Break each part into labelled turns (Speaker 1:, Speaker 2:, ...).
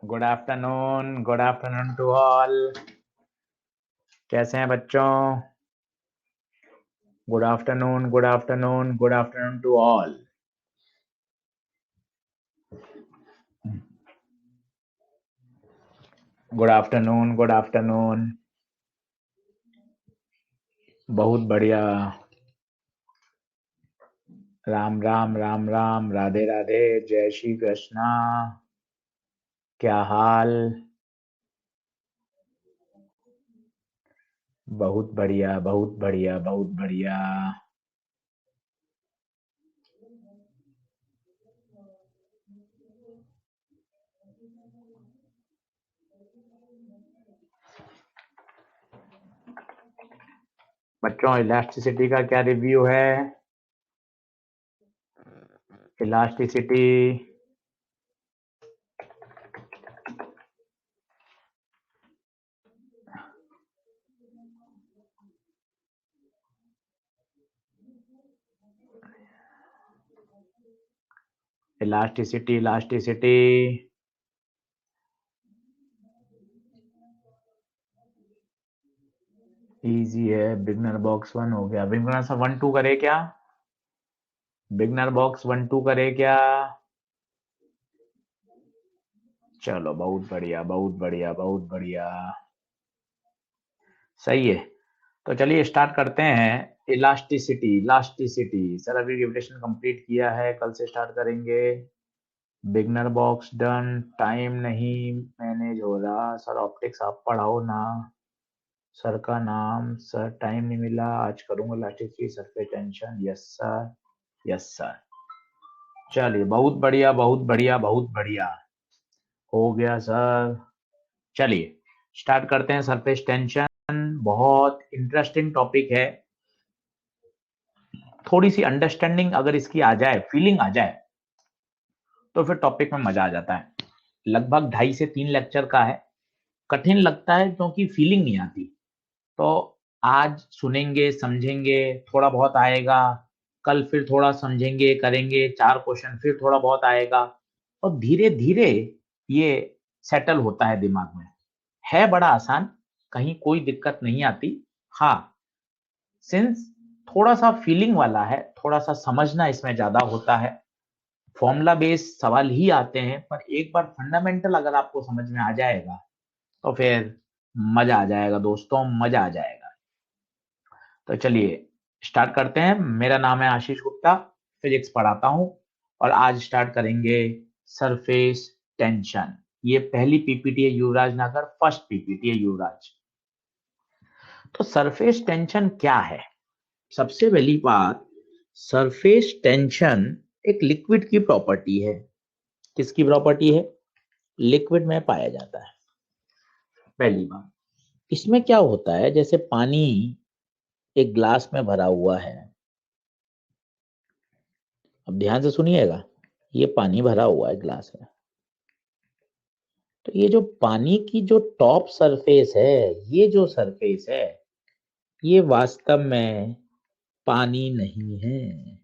Speaker 1: Good afternoon to all. कैसे हैं बच्चों? Good afternoon, good afternoon, good afternoon to all. Good afternoon, good afternoon. बहुत बढ़िया। राम राम राम राम, राधे राधे, जय श्री कृष्णा। क्या हाल? बहुत बढ़िया, बहुत बढ़िया, बहुत बढ़िया। बच्चों, इलास्टिसिटी का क्या रिव्यू है? इलास्टिसिटी इलास्टिसिटी इलास्टिसिटी इजी है। बिगनर बॉक्स 1 हो गया। बिगनर सा 1 2 करे क्या? बिगनर बॉक्स 1 2 करे क्या? चलो, बहुत बढ़िया, बहुत बढ़िया, बहुत बढ़िया। सही है। तो चलिए स्टार्ट करते हैं। इलास्टिसिटी इलास्टिसिटी सर, अभी रिविजन कंप्लीट किया है, कल से स्टार्ट करेंगे। Beginner box done. टाइम नहीं मैनेज हो रहा सर, ऑप्टिक्स आप पढ़ाओ ना। सर का नाम सर, टाइम नहीं मिला, आज करूंगा elasticity, surface tension. Yes sir, yes sir. चलिए, बहुत बढ़िया, बहुत बढ़िया, बहुत बढ़िया। हो गया सर। चलिए स्टार्ट करते हैं। सरफेस टेंशन बहुत इंटरेस्टिंग टॉपिक है। थोड़ी सी अंडरस्टैंडिंग अगर इसकी आ जाए, फीलिंग आ जाए, तो फिर टॉपिक में मजा आ जाता है। लगभग 2.5 से 3 लेक्चर का है। कठिन लगता है क्योंकि फीलिंग नहीं आती। तो आज सुनेंगे, समझेंगे, थोड़ा बहुत आएगा। कल फिर थोड़ा समझेंगे, करेंगे 4 क्वेश्चन, फिर थोड़ा बहुत आएगा। और धीरे धीरे ये सेटल होता है दिमाग में। है बड़ा आसान, कहीं कोई दिक्कत नहीं आती। हाँ, सिंस थोड़ा सा फीलिंग वाला है, थोड़ा सा समझना इसमें ज्यादा होता है। फॉर्मूला बेस्ड सवाल ही आते हैं, पर एक बार फंडामेंटल अगर आपको समझ में आ जाएगा तो फिर मजा आ जाएगा दोस्तों, मजा आ जाएगा। तो चलिए स्टार्ट करते हैं। मेरा नाम है आशीष गुप्ता, फिजिक्स पढ़ाता हूं, और आज स्टार्ट करेंगे सरफेस टेंशन। ये पहली पीपीटी है युवराज नगर, फर्स्ट पीपीटी है युवराज। तो सरफेस टेंशन क्या है? सबसे पहली बात, सरफेस टेंशन एक लिक्विड की प्रॉपर्टी है। किसकी प्रॉपर्टी है? लिक्विड में पाया जाता है। पहली बात, इसमें क्या होता है, जैसे पानी एक ग्लास में भरा हुआ है। अब ध्यान से सुनिएगा, ये पानी भरा हुआ है ग्लास में। तो ये जो पानी की जो टॉप सरफेस है, ये जो सरफेस है, ये वास्तव में पानी नहीं है।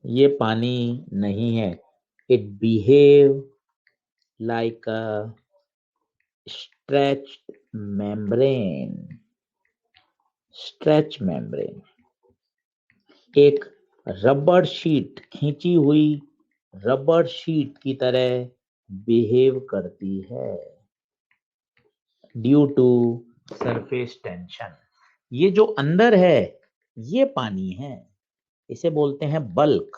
Speaker 1: ये पानी नहीं है। It behave like a stretched membrane. Stretch membrane एक रबर शीट, खींची हुई रबर शीट की तरह बिहेव करती है ड्यू टू सरफेस टेंशन। ये जो अंदर है ये पानी है, इसे बोलते हैं बल्क।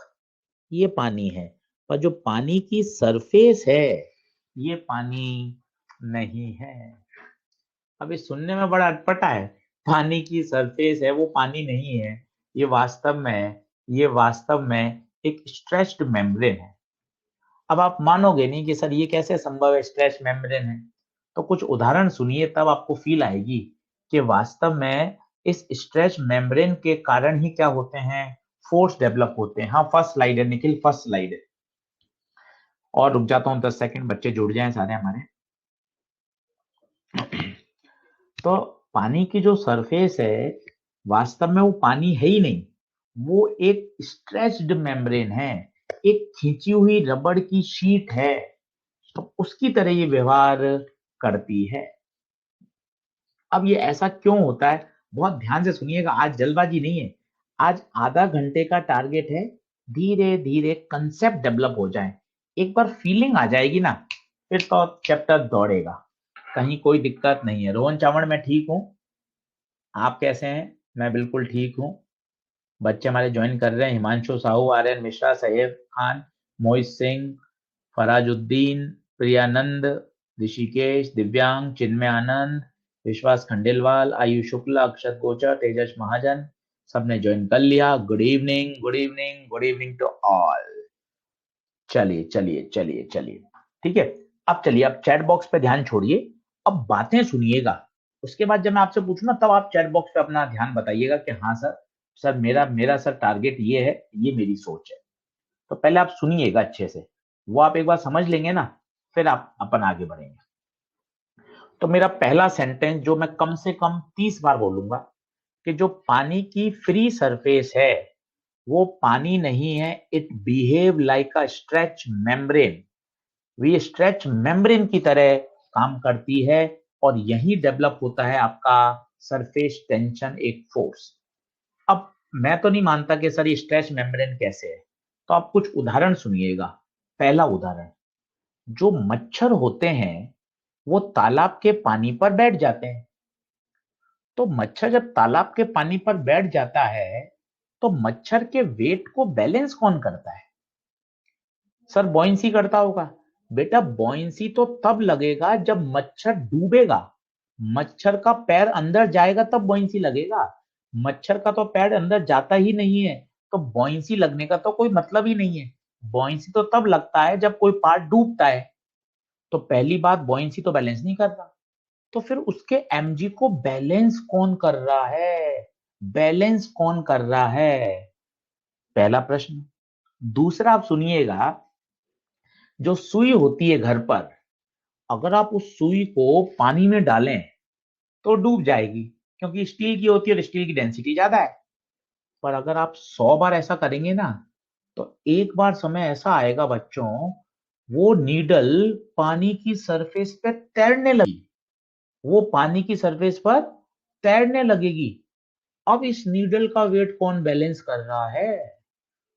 Speaker 1: ये पानी है, पर जो पानी की सरफेस है ये पानी नहीं है। अभी सुनने में बड़ा अटपटा है, पानी की सरफेस है वो पानी नहीं है। ये वास्तव में एक स्ट्रेच्ड मेम्ब्रेन है। अब आप मानोगे नहीं कि सर ये कैसे संभव है, स्ट्रेच मेम्ब्रेन है। तो कुछ उदाहरण सुनिए, तब आपको फील आएगी कि वास्तव में इस स्ट्रेच मेम्ब्रेन के कारण ही क्या होते हैं, फोर्स डेवलप होते हैं। हाँ, फर्स्ट स्लाइड है निखिल, फर्स्ट स्लाइड है। और रुक जाता हूं 10 सेकंड, बच्चे जुड़ जाएं सारे हमारे। तो पानी की जो सरफेस है, वास्तव में वो पानी है ही नहीं, वो एक स्ट्रेच्ड मेम्ब्रेन है। एक खींची हुई रबड़ की शीट है, तो उसकी तरह ये व्यवहार करती है। अब ये ऐसा क्यों होता है, बहुत ध्यान से सुनिएगा, आज जल्दबाजी नहीं है। आज आधा घंटे का टारगेट है, धीरे धीरे कंसेप्ट डेवलप हो जाए, एक बार फीलिंग आ जाएगी ना, फिर तो चैप्टर दौड़ेगा, कहीं कोई दिक्कत नहीं है। रोहन चावड़, मैं ठीक हूँ, आप कैसे हैं? मैं बिल्कुल ठीक हूँ। बच्चे हमारे ज्वाइन कर रहे हैं, हिमांशु साहू, आर्यन मिश्रा, सैयद खान, मोहित सिंह, फराजुद्दीन, प्रियानंद, ऋषिकेश, दिव्यांग, चिन्मय आनंद, विश्वास खंडेलवाल, आयुष शुक्ला, अक्षत गोचर, तेजस महाजन, सबने ज्वाइन कर लिया। Good evening, good evening, good evening to all. चलिए चलिए चलिए चलिए, ठीक है। अब चलिए, आप चैट बॉक्स पे ध्यान छोड़िए, अब बातें सुनिएगा। उसके बाद जब मैं आपसे पूछूं ना, तब आप चैट बॉक्स पे अपना ध्यान बताइएगा कि हाँ सर, सर मेरा मेरा सर टारगेट ये है, ये मेरी सोच है। तो पहले आप सुनिएगा अच्छे से, वो आप एक बार समझ लेंगे ना, फिर आप अपन आगे बढ़ेंगे। तो मेरा पहला सेंटेंस जो मैं कम से कम 30 बार बोलूंगा, कि जो पानी की फ्री सरफेस है वो पानी नहीं है, it behave like a stretch membrane. Way stretch membrane की तरह काम करती है, और यही डेवलप होता है आपका सरफेस टेंशन, एक फोर्स। अब मैं तो नहीं मानता कि सर ये स्ट्रेच मेम्ब्रेन कैसे है, तो आप कुछ उदाहरण सुनिएगा। पहला उदाहरण, जो मच्छर होते हैं वो तालाब के पानी पर बैठ जाते हैं। तो मच्छर जब तालाब के पानी पर बैठ जाता है, तो मच्छर के वेट को बैलेंस कौन करता है? सर बॉयंसी करता होगा। बेटा बॉयंसी तो तब लगेगा जब मच्छर डूबेगा, मच्छर का पैर अंदर जाएगा तब बॉयंसी लगेगा। मच्छर का तो पैर अंदर जाता ही नहीं है, तो बॉयंसी लगने का तो कोई मतलब ही नहीं है। बॉयंसी तो तब लगता है जब कोई पार्ट डूबता है। तो पहली बात, बॉयंसी तो बैलेंस नहीं कर रहा, तो फिर उसके एमजी को बैलेंस कौन कर रहा है? बैलेंस कौन कर रहा है? पहला प्रश्न। दूसरा आप सुनिएगा, जो सुई होती है घर पर, अगर आप उस सुई को पानी में डालें तो डूब जाएगी, क्योंकि स्टील की होती है और स्टील की डेंसिटी ज्यादा है। पर अगर आप 100 बार ऐसा करेंगे ना, तो एक बार समय ऐसा आएगा बच्चों, वो नीडल पानी की सरफेस पे तैरने लगी, वो पानी की सरफेस पर तैरने लगेगी। अब इस नीडल का वेट कौन बैलेंस कर रहा है?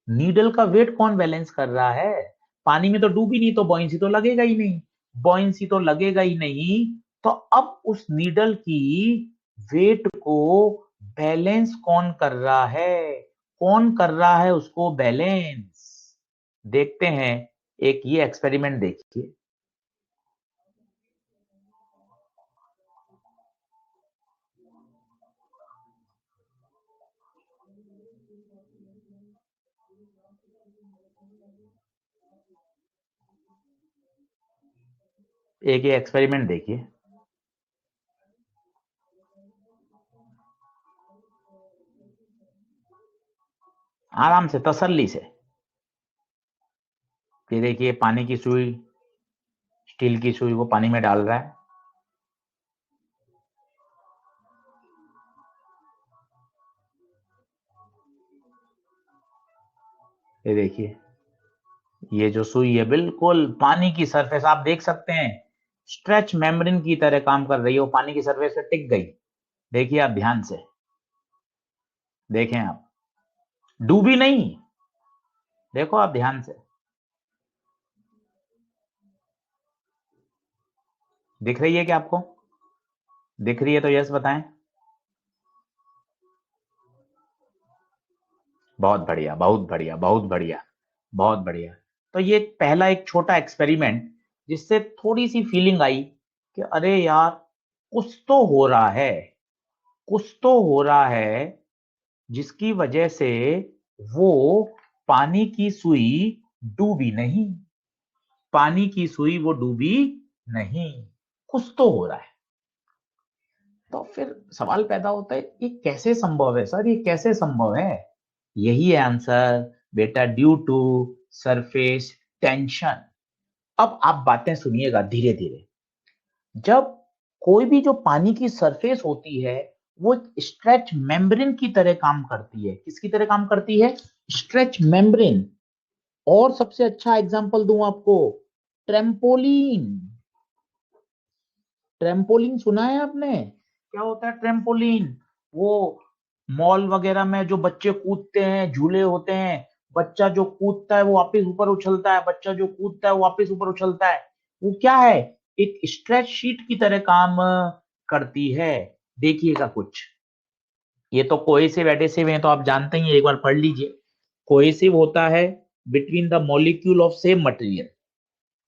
Speaker 1: नीडल का वेट कौन बैलेंस कर रहा है? पानी में तो डूबी नहीं, तो बॉयंसी तो लगेगा ही नहीं। बॉयंसी तो लगेगा ही नहीं, तो अब उस नीडल की वेट को बैलेंस कौन कर रहा है? कौन कर रहा है उसको बैलेंस? देखते हैं, एक ये एक्सपेरिमेंट देखिए। एक ये एक्सपेरिमेंट देखिए, आराम से, तसल्ली से। ये देखिए, पानी की सुई, स्टील की सुई को पानी में डाल रहा है। ये देखिए, ये जो सुई है बिल्कुल पानी की सरफेस, आप देख सकते हैं स्ट्रेच मेम्ब्रेन की तरह काम कर रही है, वो पानी की सरफेस पे टिक गई। देखिए आप ध्यान से, देखें आप, डूबी नहीं। देखो आप ध्यान से, दिख रही है क्या आपको? दिख रही है तो यस बताएं। बहुत बढ़िया, बहुत बढ़िया, बहुत बढ़िया, बहुत बढ़िया। तो ये पहला एक छोटा एक्सपेरिमेंट, जिससे थोड़ी सी फीलिंग आई कि अरे यार, कुछ तो हो रहा है, कुछ तो हो रहा है, जिसकी वजह से वो पानी की सुई डूबी नहीं, पानी की सुई वो डूबी नहीं, कुछ तो हो रहा है। तो फिर सवाल पैदा होता है, ये कैसे संभव है सर, ये कैसे संभव है? यही है आंसर बेटा, ड्यू टू सरफेस टेंशन। अब आप बातें सुनिएगा धीरे धीरे। जब कोई भी जो पानी की सरफेस होती है, वो स्ट्रेच मेम्ब्रेन की तरह काम करती है। किसकी तरह काम करती है? Stretch membrane. और सबसे अच्छा एग्जांपल दूं आपको, ट्रेम्पोलिन। ट्रेम्पोलिन सुना है आपने? क्या होता है ट्रेम्पोलिन? वो मॉल वगैरह में जो बच्चे कूदते हैं, झूले होते हैं, बच्चा जो कूदता है वो वापस ऊपर उछलता है, बच्चा जो कूदता है वो वापस ऊपर उछलता है। वो क्या है, एक स्ट्रेच शीट की तरह काम करती है। देखिएगा कुछ, ये तो कोहेसिव एडेसिव है तो आप जानते ही हैं, एक बार पढ़ लीजिए। कोहेसिव होता है between the molecule of same material,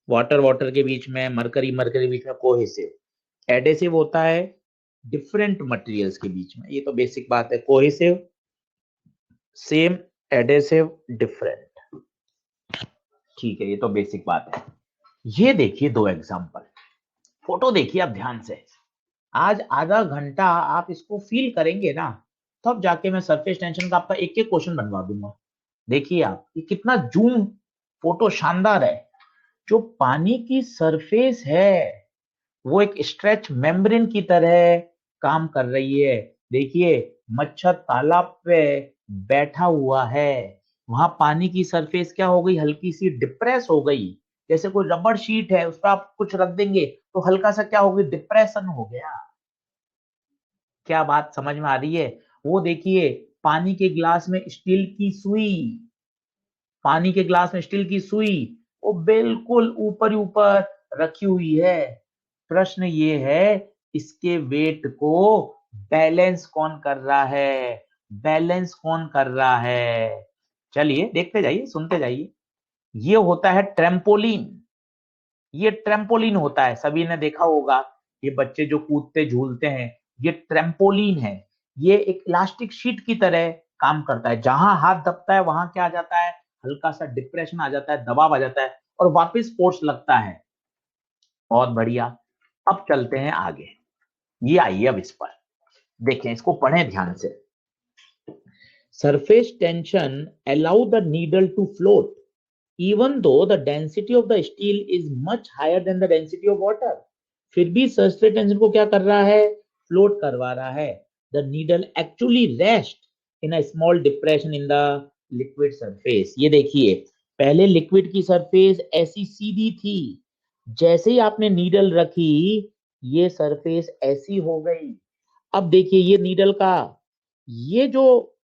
Speaker 1: water water के बीच में, मरकरी मरकरी के बीच में कोहेसिव। एडेसिव होता है डिफरेंट मटेरियल्स के बीच में, ये तो बेसिक बात है। Cohesive, same, adhesive, different. ठीक है, ये तो बेसिक बात है। ये देखिए दो एग्जांपल, फोटो देखिए आप ध्यान से। आज आधा घंटा आप इसको फील करेंगे ना, तब जाके मैं सरफेस टेंशन का आपका एक एक क्वेश्चन बनवा दूंगा। देखिए आप, ये कितना जूम फोटो शानदार है। जो पानी की सरफेस है वो एक स्ट्रेच मेम्ब्रेन की तरह काम कर रही है। देखिए, मच्छर तालाब पे बैठा हुआ है, वहां पानी की सरफेस क्या हो गई, हल्की सी डिप्रेस हो गई। जैसे कोई रबड़ शीट है, उस पर आप कुछ रख देंगे तो हल्का सा क्या हो गई, डिप्रेशन हो गया। क्या बात समझ में आ रही है? वो देखिए, पानी के गिलास में स्टील की सुई, पानी के गिलास में स्टील की सुई, वो बिल्कुल ऊपर ही ऊपर रखी हुई है। प्रश्न ये है, इसके वेट को बैलेंस कौन कर रहा है? बैलेंस कौन कर रहा है? चलिए देखते जाइए, सुनते जाइए। ये होता है ट्रेम्पोलिन। ये ट्रेम्पोलिन होता है, सभी ने देखा होगा, ये बच्चे जो कूदते झूलते हैं, ये ट्रेम्पोलिन है। ये एक इलास्टिक शीट की तरह काम करता है, जहां हाथ दबता है वहां क्या आ जाता है, हल्का सा डिप्रेशन आ जाता है, दबाव आ जाता है और वापस फोर्स लगता है। बहुत बढ़िया। अब चलते हैं आगे, ये आइए अब इस पर देखें, इसको पढ़ें ध्यान से। Surface tension allow the needle to float even though the density of the steel is much higher than the density of water। फिर भी सरफेस टेंशन को क्या कर रहा है, फ्लोट करवा रहा है। the needle actually rest in a small depression in the liquid surface। ये देखिए, पहले लिक्विड की सरफेस ऐसी सीधी थी, जैसे ही आपने नीडल रखी ये सरफेस ऐसी हो गई। अब देखिए, ये नीडल का ये जो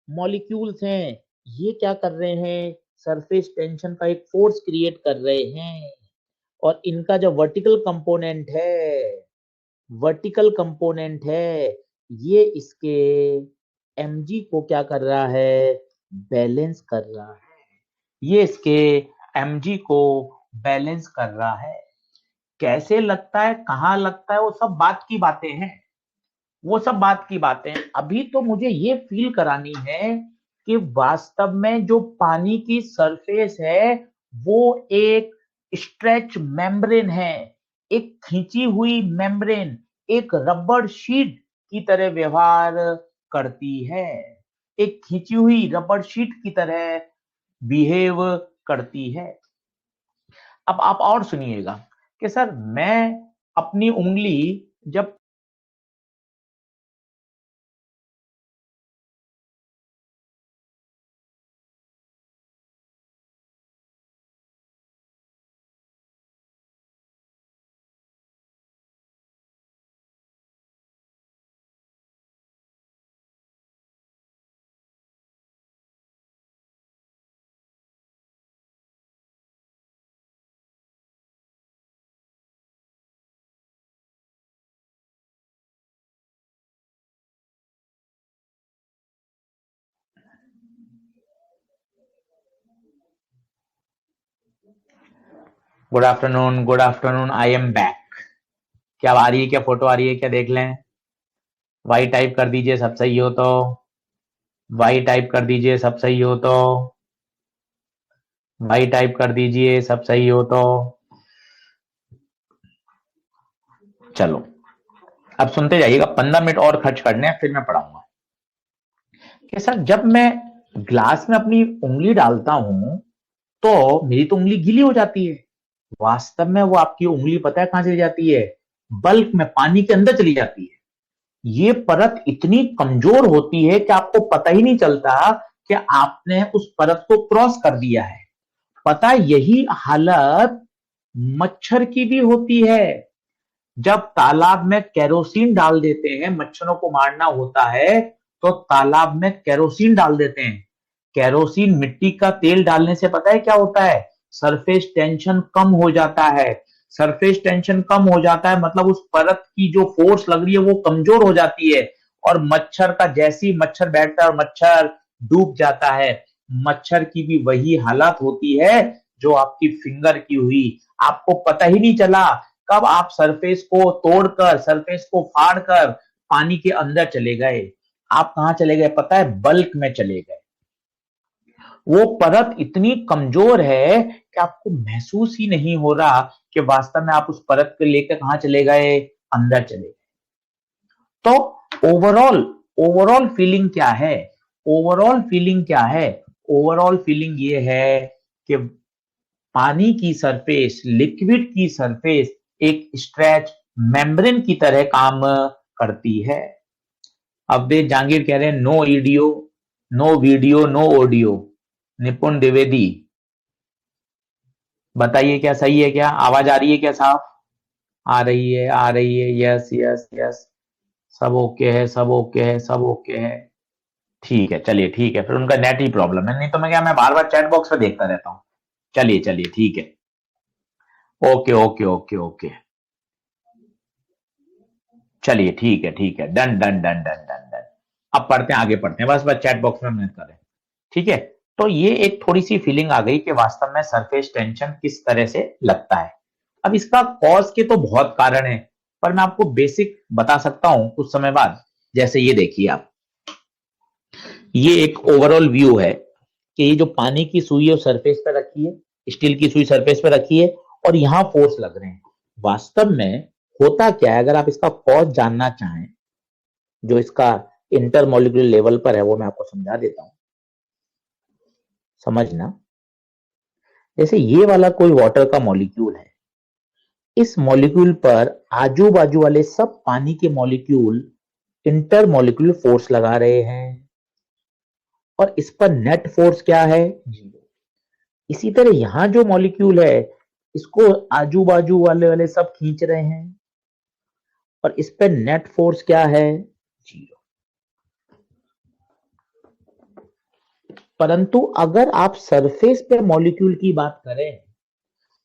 Speaker 1: मॉलिक्यूल्स हैं, ये क्या कर रहे हैं, सरफेस टेंशन का एक फोर्स क्रिएट कर रहे हैं। और इनका जो वर्टिकल कंपोनेंट है, ये इसके mg को क्या कर रहा है, बैलेंस कर रहा है। ये इसके mg को बैलेंस कर रहा है। कैसे लगता है, कहां लगता है, वो सब बात की बातें हैं, वो सब बात की बातें। अभी तो मुझे ये फील करानी है कि वास्तव में जो पानी की सरफेस है वो एक स्ट्रेच मेम्ब्रेन है, एक खींची हुई मेम्ब्रेन, एक रबड़ शीट की तरह व्यवहार करती है, एक खींची हुई रबड़ शीट की तरह बिहेव करती है। अब आप और सुनिएगा कि सर मैं अपनी उंगली जब good afternoon, good afternoon, I am back. क्या आ रही है, क्या फोटो आ रही है, क्या देख लें? वाई टाइप कर दीजिए सब सही हो तो, वाई टाइप कर दीजिए सब सही हो तो, वाई टाइप कर दीजिए सब सही हो तो। चलो अब सुनते जाइएगा, 15 मिनट और खर्च करने हैं फिर मैं पढ़ाऊंगा कि सर जब मैं ग्लास में अपनी उंगली डालता हूं तो मेरी तो उंगली गीली हो जाती है। वास्तव में वो आपकी उंगली पता है कहां चली जाती है, बल्क में पानी के अंदर चली जाती है। ये परत इतनी कमजोर होती है कि आपको पता ही नहीं चलता कि आपने उस परत को क्रॉस कर दिया है। पता है यही हालत मच्छर की भी होती है। जब तालाब में केरोसिन डाल देते हैं, मच्छरों को मारना होता है तो तालाब में केरोसिन डाल देते हैं। केरोसिन मिट्टी का तेल डालने से पता है क्या होता है? सरफेस टेंशन कम हो जाता है। सरफेस टेंशन कम हो जाता है मतलब उस परत की जो फोर्स लग रही है वो कमजोर हो जाती है, और मच्छर का जैसे ही मच्छर बैठता है और मच्छर डूब जाता है, मच्छर की भी वही हालत होती है जो आपकी फिंगर की हुई। आपको पता ही नहीं चला कब आप सरफेस को तोड़कर, सरफेस को फाड़कर पानी के अंदर चले गए। आप कहां चले गए पता है? बल्क में चले गए। वो परत इतनी कमजोर है कि आपको महसूस ही नहीं हो रहा कि वास्तव में आप उस परत को लेकर कहां चले गए, अंदर चले गए। तो ओवरऑल ओवरऑल फीलिंग क्या है? ओवरऑल फीलिंग क्या है? ओवरऑल फीलिंग ये है कि पानी की सरफेस, लिक्विड की सरफेस एक स्ट्रेच मेम्ब्रेन की तरह काम करती है। अब दे जहांगीर कह रहे हैं no video, no video, no audio. Nipun Dwivedi बताइए क्या सही है? क्या आवाज आ रही है? क्या साफ आ रही है? आ रही है, यस यस यस। सब ओके है, सब ओके है, सब ओके है। ठीक है, चलिए ठीक है, फिर उनका नेट ही प्रॉब्लम है, नहीं तो मैं बार बार चैट बॉक्स में देखता रहता हूँ। चलिए चलिए ठीक है, ओके ओके ओके ओके। चलिए ठीक है ठीक है, done done done done done done. अब पढ़ते हैं, आगे पढ़ते हैं, बस बस चैट बॉक्स में मेहनत करें। ठीक है, तो ये एक थोड़ी सी फीलिंग आ गई कि वास्तव में सरफेस टेंशन किस तरह से लगता है। अब इसका कॉज के तो बहुत कारण है, पर मैं आपको बेसिक बता सकता हूं कुछ समय बाद। जैसे ये देखिए आप, ये एक ओवरऑल व्यू है कि ये जो पानी की सुई है सरफेस पे रखी है, स्टील की सुई सरफेस पे रखी है, और यहां फोर्स लग रहे हैं। वास्तव में होता क्या है, अगर आप इसका कॉज जानना चाहें, जो इसका इंटरमोलिकुलर लेवल पर है, वो मैं आपको समझा देता हूं, समझना। जैसे ये वाला कोई वाटर का मॉलिक्यूल है, इस मॉलिक्यूल पर आजू बाजू वाले सब पानी के मॉलिक्यूल इंटरमोलिकुलर फोर्स लगा रहे हैं, और इस पर नेट फोर्स क्या है? जीरो। इसी तरह यहां जो मॉलिक्यूल है, इसको आजू बाजू वाले वाले सब खींच रहे हैं, और इस पर नेट फोर्स क्या है? जीरो। परंतु अगर आप सरफेस पे मॉलिक्यूल की बात करें,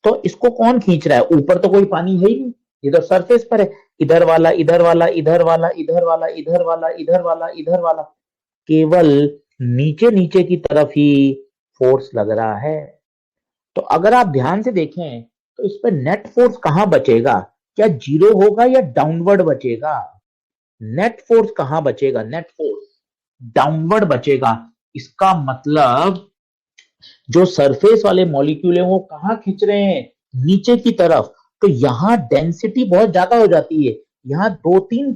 Speaker 1: तो इसको कौन खींच रहा है? ऊपर तो कोई पानी है ही नहीं, ये तो सरफेस पर है। इधर वाला, इधर वाला, इधर वाला, इधर वाला, इधर वाला, इधर वाला, इधर वाला, केवल नीचे नीचे की तरफ ही फोर्स लग रहा है। तो अगर आप ध्यान से देखें तो इस पर नेट फोर्स कहां बचेगा? क्या जीरो होगा या डाउनवर्ड बचेगा? नेट फोर्स कहां बचेगा? नेट फोर्स डाउनवर्ड बचेगा। इसका मतलब जो सरफेस वाले मॉलिक्यूल है वो कहां खींच रहे हैं? नीचे की तरफ। तो यहां डेंसिटी बहुत ज्यादा हो जाती है। यहां दो तीन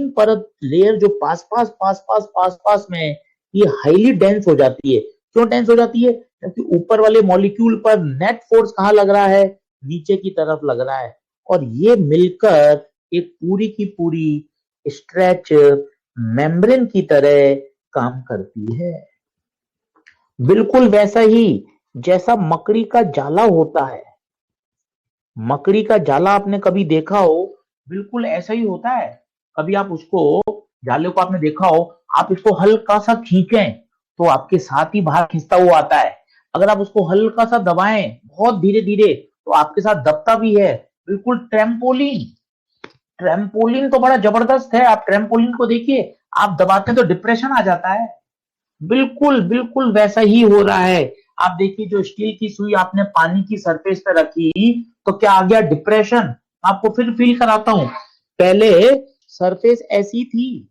Speaker 1: परत लेयर जो पास पास पास पास पास पास में है, ये हाईली डेंस हो जाती है। क्यों डेंस हो जाती है? क्योंकि ऊपर वाले मॉलिक्यूल पर नेट फोर्स कहां लग रहा है? नीचे की तरफ लग रहा है, और ये मिलकर एक पूरी की पूरी स्ट्रेच मेम्ब्रेन की तरह काम करती है। बिल्कुल वैसा ही जैसा मकड़ी का जाला होता है। मकड़ी का जाला आपने कभी देखा हो? बिल्कुल ऐसा ही होता है। कभी आप उसको, जाले को आपने देखा हो, आप इसको हल्का सा खींचें तो आपके साथ ही बाहर खींचता हुआ आता है। अगर आप उसको हल्का सा दबाएं बहुत धीरे धीरे तो आपके साथ दबता भी है। बिल्कुल ट्रेम्पोलिन। ट्रेम्पोलिन तो बड़ा जबरदस्त है, आप ट्रेम्पोलिन को देखिए, आप दबाते हैं तो डिप्रेशन आ जाता है। बिल्कुल बिल्कुल वैसा ही हो रहा है। आप देखिए, जो स्टील की सुई आपने पानी की सरफेस पे रखी तो क्या आ गया? डिप्रेशन। आपको फिर फील कराता हूं। पहले सरफेस ऐसी थी,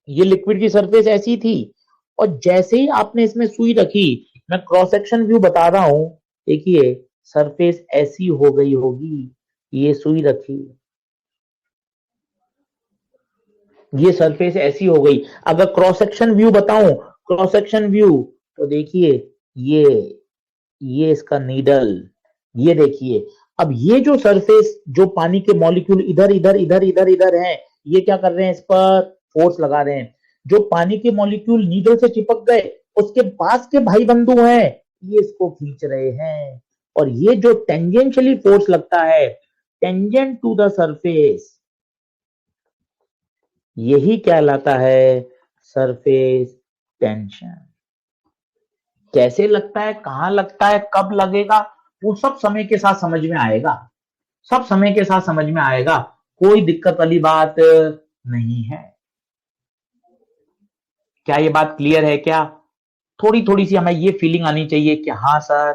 Speaker 1: ये लिक्विड की सरफेस ऐसी थी, और जैसे ही आपने इसमें सुई रखी, मैं क्रॉस सेक्शन व्यू बता रहा हूं, देखिए सरफेस ऐसी हो गई होगी। ये सुई रखी, ये सरफेस ऐसी हो गई। अगर क्रॉस सेक्शन व्यू बताऊं, क्रॉस सेक्शन व्यू, तो देखिए ये ये इसका नीडल, ये देखिए। अब ये जो सरफेस, जो पानी के मॉलिक्यूल इधर इधर इधर इधर इधर हैं, ये क्या कर रहे हैं? इस पर फोर्स लगा रहे हैं। जो पानी के मॉलिक्यूल नीडल से चिपक गए, उसके पास के भाई बंधु हैं, ये इसको खींच रहे हैं, और ये जो टेंजेंशियली फोर्स लगता है टेंजेंट टू द सरफेस, यही कहलाता है सरफेस टेंशन। कैसे लगता है, कहां लगता है, कब लगेगा, वो सब समय के साथ समझ में आएगा, सब समय के साथ समझ में आएगा, कोई दिक्कत वाली बात नहीं है। क्या ये बात क्लियर है क्या? थोड़ी थोड़ी सी हमें ये फीलिंग आनी चाहिए कि हाँ सर,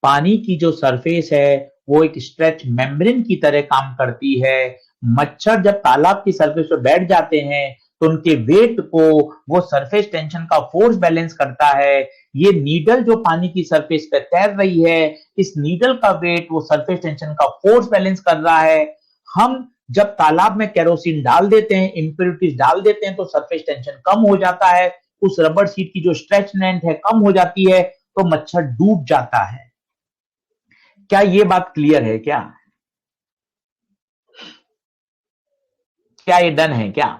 Speaker 1: पानी की जो सरफेस है वो एक स्ट्रेच मेम्ब्रेन की तरह काम करती है। मच्छर जब तालाब की सरफेस पर बैठ जाते हैं तो उनके वेट को वो सरफेस टेंशन का फोर्स बैलेंस करता है। ये नीडल जो पानी की सरफेस पे तैर रही है, इस नीडल का वेट वो सरफेस टेंशन का फोर्स बैलेंस कर रहा है। हम जब तालाब में केरोसिन डाल देते हैं, इंप्योरिटीज डाल देते हैं, तो सरफेस टेंशन कम हो जाता है, उस रबर शीट की जो स्ट्रेच लेंथ है कम हो जाती है, तो मच्छर डूब जाता है। क्या ये बात क्लियर है क्या? क्या ये डन है क्या?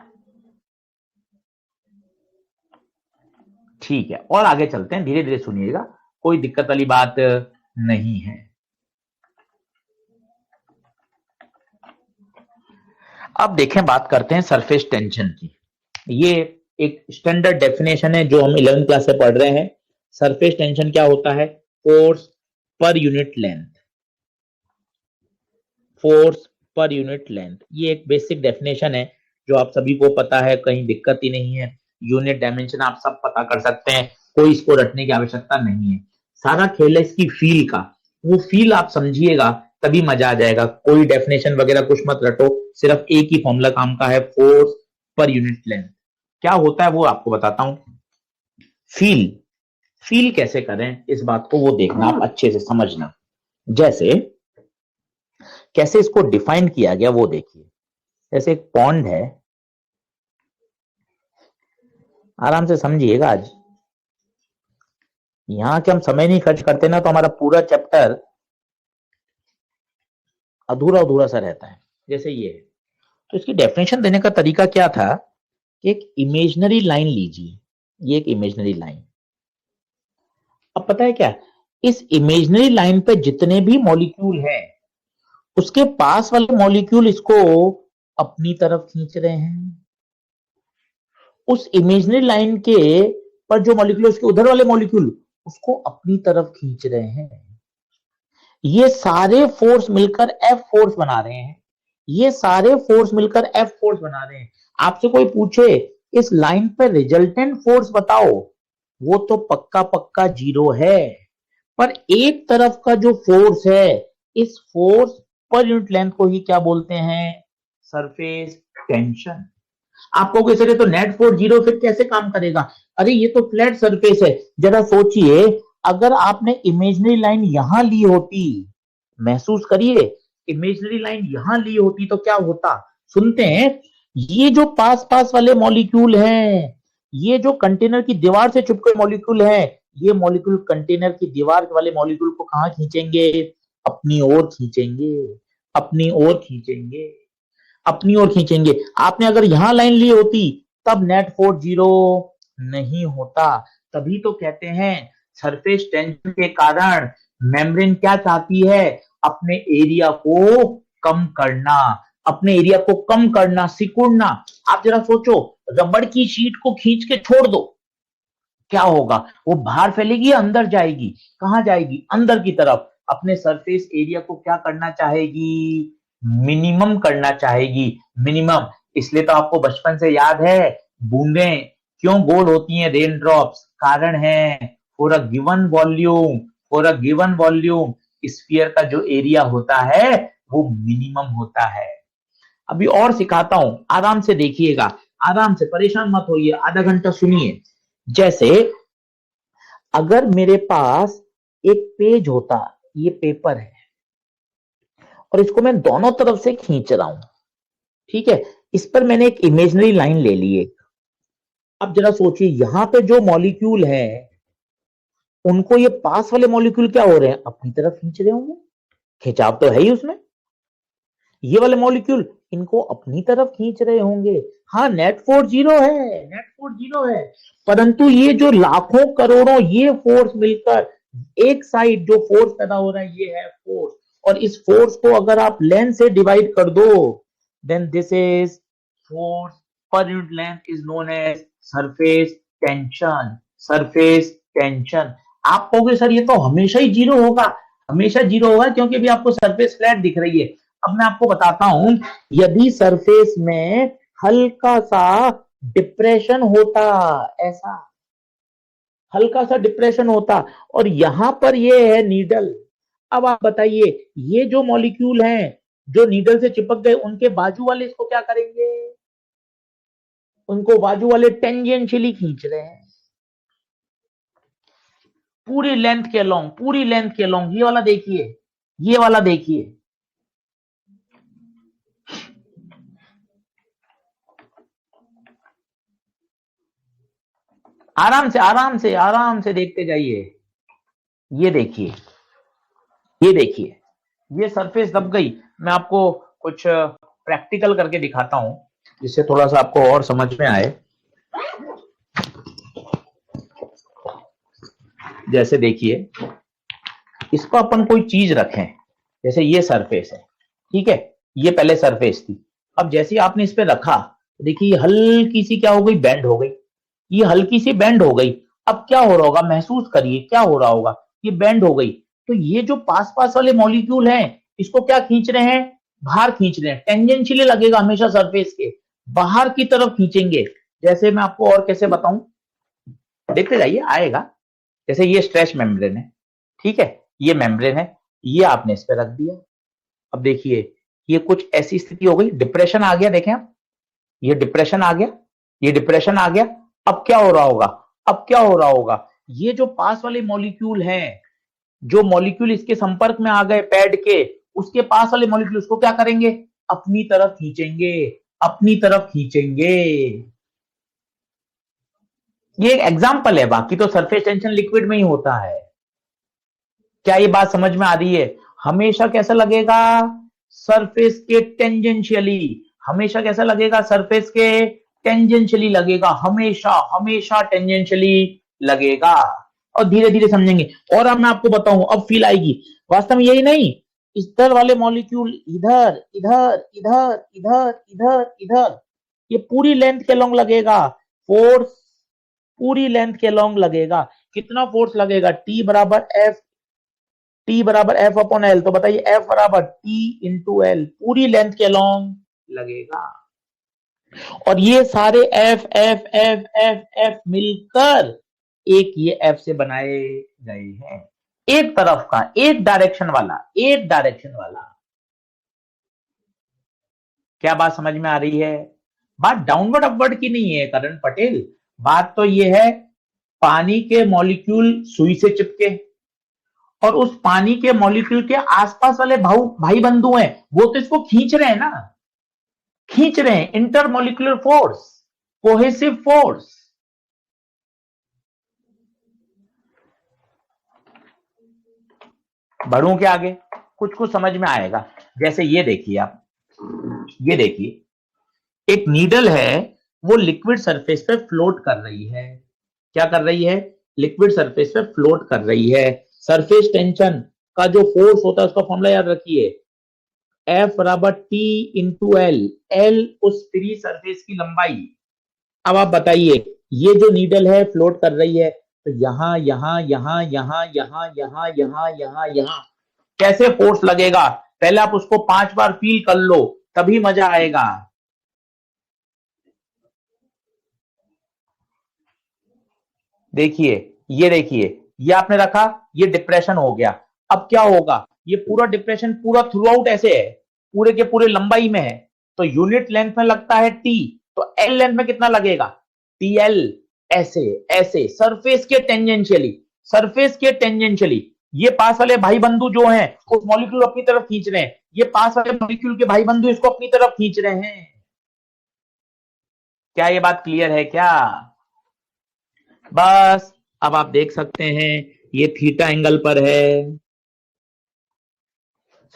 Speaker 1: ठीक है, और आगे चलते हैं, धीरे धीरे सुनिएगा, कोई दिक्कत वाली बात नहीं है। अब देखें, बात करते हैं सरफेस टेंशन की। ये एक स्टैंडर्ड डेफिनेशन है जो हम 11th क्लास से पढ़ रहे हैं। सरफेस टेंशन क्या होता है? Force per unit length, force per unit length, ये एक बेसिक डेफिनेशन है जो आप सभी को पता है, कहीं दिक्कत ही नहीं है। यूनिट डायमेंशन आप सब पता कर सकते हैं, कोई इसको रटने की आवश्यकता नहीं है। सारा खेल है इसकी फील का, वो फील आप समझिएगा तभी मजा आ जाएगा। कोई डेफिनेशन वगैरह कुछ मत रटो, सिर्फ एक ही फॉर्मूला काम का है, फोर्स पर यूनिट लेंथ। क्या होता है वो आपको बताता हूं। फील, फील कैसे करें इस बात को वो देखना, आप अच्छे से समझना। जैसे कैसे इसको डिफाइन किया गया वो देखिए। जैसे एक पॉन्ड है, आराम से समझिएगा, आज यहां के हम समय नहीं खर्च करते ना, तो हमारा पूरा चैप्टर अधूरा अधूरा सा रहता है। जैसे ये है, तो इसकी डेफिनेशन देने का तरीका क्या था कि एक इमेजिनरी लाइन लीजिए, ये एक इमेजिनरी लाइन। अब पता है क्या, इस इमेजिनरी लाइन पे जितने भी मॉलिक्यूल हैं, उसके पास वाले मॉलिक्यूल इसको अपनी तरफ खींच रहे हैं। उस इमेजिनरी लाइन के पर जो मॉलिक्यूल, उसके उधर वाले मॉलिक्यूल उसको अपनी तरफ खींच रहे हैं। ये सारे फोर्स मिलकर एफ फोर्स बना रहे हैं, ये सारे फोर्स मिलकर एफ फोर्स बना रहे हैं। आपसे कोई पूछे इस लाइन पर रिजल्टेंट फोर्स बताओ, वो तो पक्का पक्का 0 है। पर एक तरफ का जो फोर्स है, इस फोर्स पर यूनिट लेंथ को ही क्या बोलते हैं? Surface tension. आपको कैसे रहे तो नेट फोर्स 0, फिर कैसे काम करेगा? अरे ये तो फ्लैट सरफेस है। जरा सोचिए, अगर आपने इमेजिनरी लाइन यहां ली होती, महसूस करिए, इमेजिनरी लाइन यहां ली होती तो क्या होता? सुनते हैं। ये जो पास पास वाले मॉलिक्यूल हैं, ये जो कंटेनर की दीवार से चिपके मॉलिक्यूल हैं, ये मॉलिक्यूल कंटेनर की दीवार वाले मॉलिक्यूल को कहां खींचेंगे? अपनी ओर खींचेंगे, अपनी ओर खींचेंगे, अपनी ओर खींचेंगे। आपने अगर यहां लाइन ली होती तब नेट फोर्स 0 नहीं होता। तभी तो कहते हैं सरफेस टेंशन के कारण मेम्ब्रेन क्या चाहती है? अपने एरिया को कम करना, अपने एरिया को कम करना, सिकुड़ना। आप जरा सोचो, रबड़ की शीट को खींच के छोड़ दो, क्या होगा? वो बाहर फैलेगी या अंदर जाएगी? कहां जाएगी? अंदर की तरफ। अपने सरफेस एरिया को क्या करना चाहेगी? मिनिमम करना चाहेगी, मिनिमम। इसलिए तो आपको बचपन से याद है, बूंदें क्यों गोल होती हैं, रेन ड्रॉप्स? कारण है, for a given volume, for a given volume sphere का जो एरिया होता है वो मिनिमम होता है। अभी और सिखाता हूं, आराम से देखिएगा, आराम से, परेशान मत होइए, आधा घंटा सुनिए। जैसे अगर मेरे पास एक पेज होता, ये पेपर है, और इसको मैं दोनों तरफ से खींच रहा हूं, ठीक है, इस पर मैंने एक इमेजिनरी लाइन ले ली है। अब जरा सोचिए, यहां पे जो मॉलिक्यूल है, उनको ये पास वाले मॉलिक्यूल क्या हो रहे हैं? अपनी तरफ खींच रहे होंगे, खिंचाव तो है ही उसमें। ये वाले मॉलिक्यूल इनको अपनी तरफ खींच रहे होंगे। हाँ, नेट फोर्स 0 है, नेट फोर्स 0 है, परंतु ये जो लाखों करोड़ों ये फोर्स मिलकर एक साइड जो फोर्स पैदा हो रहा है ये है फोर्स, और इस फोर्स को अगर आप लेंथ से डिवाइड कर दो then this is force per unit length is known as surface tension. Surface tension. आप कहोगे सर ये तो हमेशा ही जीरो होगा, हमेशा जीरो होगा क्योंकि अभी आपको सरफेस फ्लैट दिख रही है। अब मैं आपको बताता हूं, यदि सरफेस में हल्का सा डिप्रेशन होता, ऐसा हल्का सा डिप्रेशन होता, और यहां पर ये है नीडल, अब आप बताइए ये जो मॉलिक्यूल हैं जो नीडल से चिपक गए उनके बाजू वाले इसको क्या करेंगे, उनको बाजू वाले टेंजेंशियली खींच रहे हैं पूरी लेंथ के अलोंग, पूरी लेंथ के अलोंग। ये वाला देखिए, ये वाला देखिए, आराम से आराम से आराम से देखते जाइए। ये देखिए, ये देखिए, ये सरफेस दब गई। मैं आपको कुछ प्रैक्टिकल करके दिखाता हूं जिससे थोड़ा सा आपको और समझ में आए। जैसे देखिए, इसको अपन कोई चीज रखें, जैसे ये सरफेस है, ठीक है, ये पहले सरफेस थी। अब जैसे आपने इस पे रखा, देखिए हल्की सी क्या हो गई, बेंड हो गई, ये हल्की सी बेंड हो गई। अब क्या हो रहा होगा, महसूस करिए क्या हो रहा होगा, ये बेंड हो गई। तो ये जो पास पास वाले मॉलिक्यूल हैं इसको क्या खींच रहे हैं, बाहर खींच रहे हैं। टेंजेंशियली लगेगा हमेशा सरफेस के, बाहर की तरफ खींचेंगे। जैसे मैं आपको और कैसे बताऊं, देखते जाइए आएगा। जैसे ये स्ट्रेच मेम्ब्रेन है, ठीक है, ये मेम्ब्रेन है, ये आपने इस पे रख दिया। अब देखिए ये कुछ ऐसी स्थिति हो गई, डिप्रेशन आ गया, देखें आप, ये डिप्रेशन आ गया, ये डिप्रेशन आ गया। अब क्या हो रहा होगा, अब क्या हो रहा होगा, ये जो पास वाले मॉलिक्यूल हैं, जो मॉलिक्यूल इसके संपर्क में आ गए पैड के, उसके पास वाले मॉलिक्यूल उसको क्या करेंगे, अपनी तरफ खींचेंगे, अपनी तरफ खींचेंगे। ये एक एग्जाम्पल है, बाकी तो सरफेस टेंशन लिक्विड में ही होता है। क्या ये बात समझ में आ रही है? हमेशा कैसा लगेगा, सरफेस के टेंजेंशियली, हमेशा कैसा लगेगा, सरफेस के टेंजेंशियली लगेगा, हमेशा हमेशा टेंजेंशियली लगेगा। और धीरे धीरे समझेंगे। और अब मैं आपको बताऊं, अब फील आएगी। वास्तव में यही नहीं, इधर वाले मॉलिक्यूल इधर इधर इधर इधर इधर इधर, ये पूरी लेंथ के लॉन्ग लगेगा फोर्स, पूरी लेंथ के लॉन्ग लगेगा। कितना फोर्स लगेगा, टी बराबर एफ, टी बराबर एफ अपॉन एल। तो बताइए एफ बराबर टी इंटू एल, पूरी लेंथ के लॉन्ग लगेगा। और ये सारे F F F F F मिलकर एक ये एफ से बनाए गए हैं, एक तरफ का, एक डायरेक्शन वाला, एक डायरेक्शन वाला। क्या बात समझ में आ रही है? बात डाउनवर्ड अपवर्ड की नहीं है करण पटेल, बात तो ये है पानी के मॉलिक्यूल सुई से चिपके, और उस पानी के मॉलिक्यूल के आसपास वाले भाई बंधु हैं, वो तो इसको खींच रहे हैं ना, खींच रहे हैं। Intermolecular force, cohesive force. बढ़ूं क्या आगे, कुछ कुछ समझ में आएगा। जैसे ये देखिए आप, ये देखिए एक नीडल है, वो लिक्विड सरफेस पे फ्लोट कर रही है। क्या कर रही है, लिक्विड सरफेस पे फ्लोट कर रही है। सरफेस टेंशन का जो फोर्स होता है उसका फॉर्मूला याद रखिए, एफ बराबर टी इंटू एल, एल उस फ्री सरफेस की लंबाई। अब आप बताइए ये जो नीडल है फ्लोट कर रही है, तो यहां यहां यहां यहां यहां यहां यहां यहां यहां कैसे फोर्स लगेगा, पहले आप उसको 5 बार फील कर लो तभी मजा आएगा। देखिए, ये देखिए, ये आपने रखा, ये डिप्रेशन हो गया। अब क्या होगा, ये पूरा डिप्रेशन पूरा थ्रू आउट ऐसे है, पूरे के पूरे लंबाई में है, तो यूनिट लेंथ में लगता है टी, तो एल लेंथ में कितना लगेगा, टी एल। ऐसे ऐसे सरफेस के टेंजेंशियली, सरफेस के टेंजेंशियली ये पास वाले भाई बंधु जो हैं उस मॉलिक्यूल अपनी तरफ खींच रहे हैं, ये पास वाले मॉलिक्यूल के भाई बंधु इसको अपनी तरफ खींच रहे हैं। क्या ये बात क्लियर है क्या? बस अब आप देख सकते हैं ये थीटा एंगल पर है,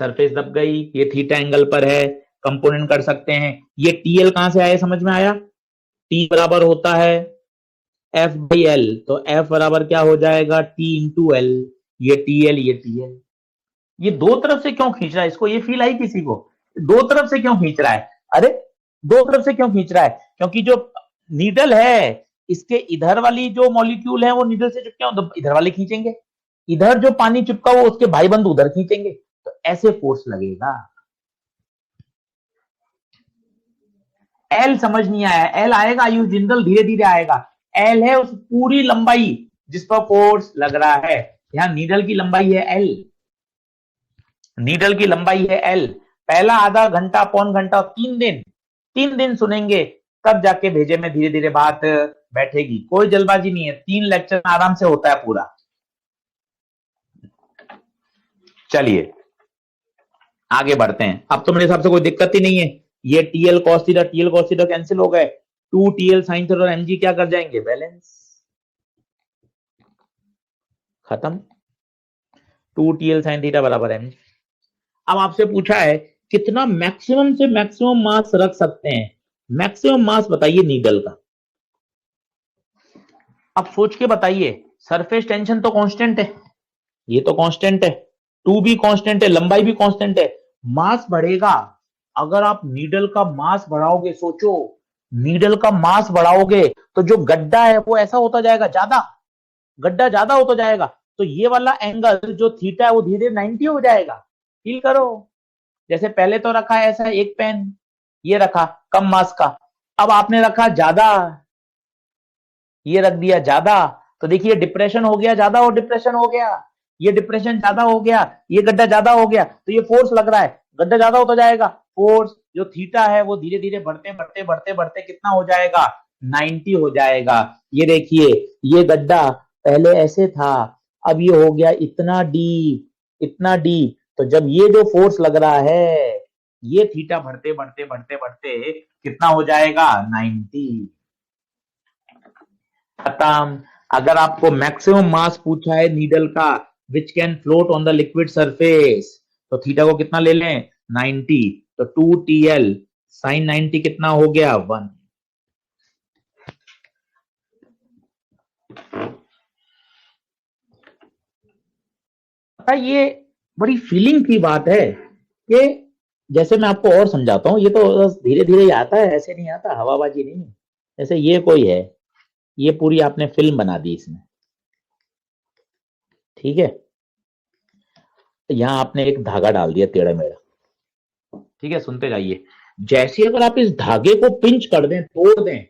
Speaker 1: सरफेस दब गई, ये थीटा एंगल पर है, कंपोनेंट कर सकते हैं। ये टीएल कहां से आया समझ में आया, टी बराबर होता है एफ बाई एल, तो एफ बराबर क्या हो जाएगा, टी इंटू एल। ये टीएल, ये टीएल, ये दो तरफ से क्यों खींच रहा है इसको? ये फील आई किसी को? दो तरफ से क्यों खींच रहा है? अरे दो तरफ से क्यों खींच रहा है? क्योंकि जो नीडल है, इसके इधर वाली जो मॉलिक्यूल है वो नीडल से चिपके हो, तो इधर वाले खींचेंगे, इधर जो पानी चिपका हुआ उसके भाई बंधु उधर खींचेंगे, तो ऐसे फोर्स लगेगा। एल समझ नहीं आया? एल आएगा आयुष जिंदल, धीरे धीरे आएगा। एल है उस पूरी लंबाई जिस पर फोर्स लग रहा है। यहां नीडल की लंबाई है एल, नीडल की लंबाई है एल। पहला आधा घंटा, पौन घंटा, 3 दिन, 3 दिन सुनेंगे, तब जाके भेजे में धीरे धीरे बात बैठेगी। कोई जल्दबाजी नहीं है, 3 लेक्चर आराम से होता है पूरा। चलिए आगे बढ़ते हैं। अब तो मेरे हिसाब से कोई दिक्कत ही नहीं है। ये TL cos theta, TL cos theta cancel हो गए, 2 TL साइन थीटा और एमजी क्या कर जाएंगे? बैलेंस, खत्म। 2 TL साइन थीटा बराबर एमजी। अब आपसे पूछा है कितना मैक्सिमम से मैक्सिमम मास रख सकते हैं? मैक्सिमम मास बताइए नीडल का। अब सोच के बताइए। सरफेस टेंशन तो कांस्टेंट है, ये तो कांस्टेंट है, 2 भी कांस्टेंट है, लंबाई भी कांस्टेंट है। मास बढ़ेगा, अगर आप नीडल का मास बढ़ाओगे, सोचो नीडल का मास बढ़ाओगे तो जो गड्ढा है वो ऐसा होता जाएगा, ज्यादा गड्ढा ज्यादा होता जाएगा, तो ये वाला एंगल जो थीटा है वो धीरे धीरे 90 हो जाएगा। फील करो, जैसे पहले तो रखा है ऐसा एक पेन, ये रखा कम मास का, अब आपने रखा ज्यादा, ये रख दिया ज्यादा, तो देखिए डिप्रेशन हो गया ज्यादा, और डिप्रेशन हो गया, ये डिप्रेशन ज्यादा हो गया, ये गड्ढा ज्यादा हो गया, तो ये फोर्स लग रहा है, गड्ढा ज्यादा होता जाएगा, फोर्स जो थीटा है वो धीरे धीरे बढ़ते बढ़ते बढ़ते बढ़ते कितना हो जाएगा? 90 हो जाएगा। ये देखिए, ये गड्ढा पहले ऐसे था, अब ये हो गया इतना डीप, इतना डीप, तो जब ये जो फोर्स लग रहा है, ये थीटा बढ़ते बढ़ते बढ़ते बढ़ते कितना हो जाएगा? 90। खत्म। अगर आपको मैक्सिमम मास पूछा है नीडल का which can float on the liquid surface, तो थीटा को कितना ले लें? 90, तो 2TL साइन 90 कितना हो गया? 1। ये बड़ी फीलिंग की बात है। ये जैसे मैं आपको और समझाता हूँ, ये तो बस धीरे धीरे ही आता है, ऐसे नहीं आता, हवाबाजी नहीं। जैसे ये कोई है, ये पूरी आपने फिल्म बना दी इसमें, ठीक है, तो यहां आपने एक धागा डाल दिया टेढ़ा मेढ़ा, ठीक है, सुनते जाइए। जैसे अगर आप इस धागे को पिंच कर दें, तोड़ दें,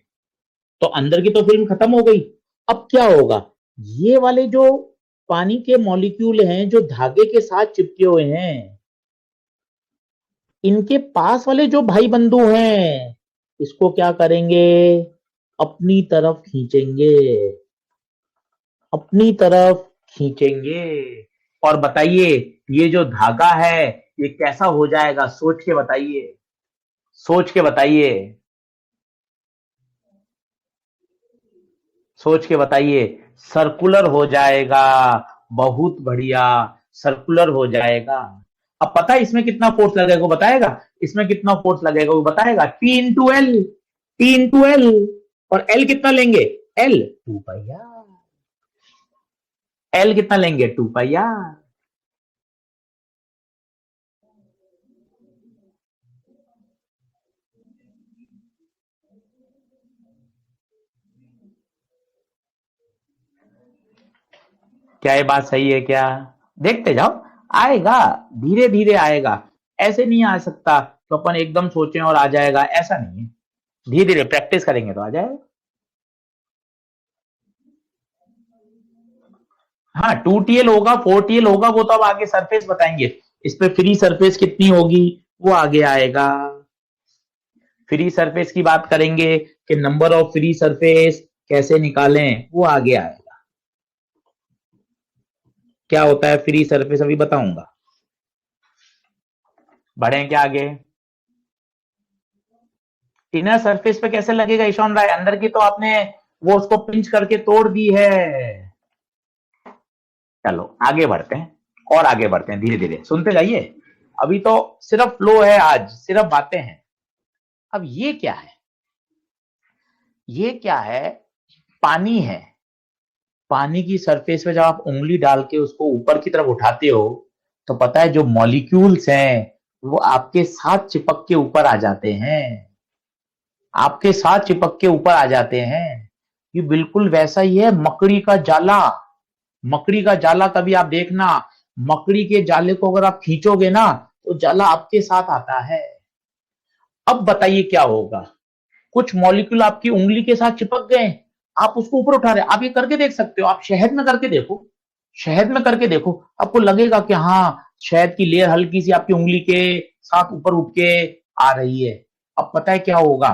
Speaker 1: तो अंदर की तो फिल्म खत्म हो गई। अब क्या होगा? ये वाले जो पानी के मॉलिक्यूल हैं जो धागे के साथ चिपके हुए हैं, इनके पास वाले जो भाई बंधु हैं, इसको क्या करेंगे? अपनी तरफ खींचेंगे, अपनी तरफ खींचेंगे। और बताइए, ये जो धागा है ये कैसा हो जाएगा? सोच के बताइए, सोच के बताइए, सोच के बताइए। सर्कुलर हो जाएगा, बहुत बढ़िया, सर्कुलर हो जाएगा। अब पता है इसमें कितना फोर्स लगेगा? वो बताएगा इसमें कितना फोर्स लगेगा, वो बताएगा। T into L, T into L, और एल कितना लेंगे? एल 2πr, एल कितना लेंगे? 2πr। क्या ये बात सही है क्या? देखते जाओ, आएगा, धीरे धीरे आएगा, ऐसे नहीं आ सकता तो अपन एकदम सोचें और आ जाएगा, ऐसा नहीं है। धीरे धीरे प्रैक्टिस करेंगे तो आ जाएगा। हाँ 2TL होगा, 4TL होगा, वो तो अब आगे सरफेस बताएंगे। इस पे फ्री सरफेस कितनी होगी वो आगे आएगा। फ्री सरफेस की बात करेंगे कि नंबर ऑफ फ्री सरफेस कैसे निकालें, वो आगे आएगा। क्या होता है फ्री सरफेस अभी बताऊंगा। बढ़े क्या आगे? इनर सरफेस पे कैसे लगेगा ईशान राय? अंदर की तो आपने वो उसको पिंच करके तोड़ दी है। चलो आगे बढ़ते हैं, और आगे बढ़ते हैं, धीरे धीरे सुनते जाइए। अभी तो सिर्फ फ्लो है, आज सिर्फ बातें हैं। अब ये क्या है? ये क्या है? पानी है, पानी की सरफेस पे जब आप उंगली डाल के उसको ऊपर की तरफ उठाते हो तो पता है जो मॉलिक्यूल्स हैं वो आपके साथ चिपक के ऊपर आ जाते हैं, आपके साथ चिपक के ऊपर आ जाते हैं। ये बिल्कुल वैसा ही है मकड़ी का जाला। मकड़ी का जाला कभी आप देखना, मकड़ी के जाले को अगर आप खींचोगे ना तो जाला आपके साथ आता है। अब बताइए क्या होगा, कुछ मॉलिक्यूल आपकी उंगली के साथ चिपक गए, आप उसको ऊपर उठा रहे हैं। आप ये करके देख सकते हो, आप शहद में करके देखो, शहद में करके देखो, आपको लगेगा कि हाँ शहद की लेयर हल्की सी आपकी उंगली के साथ ऊपर उठ के आ रही है। अब पता है क्या होगा,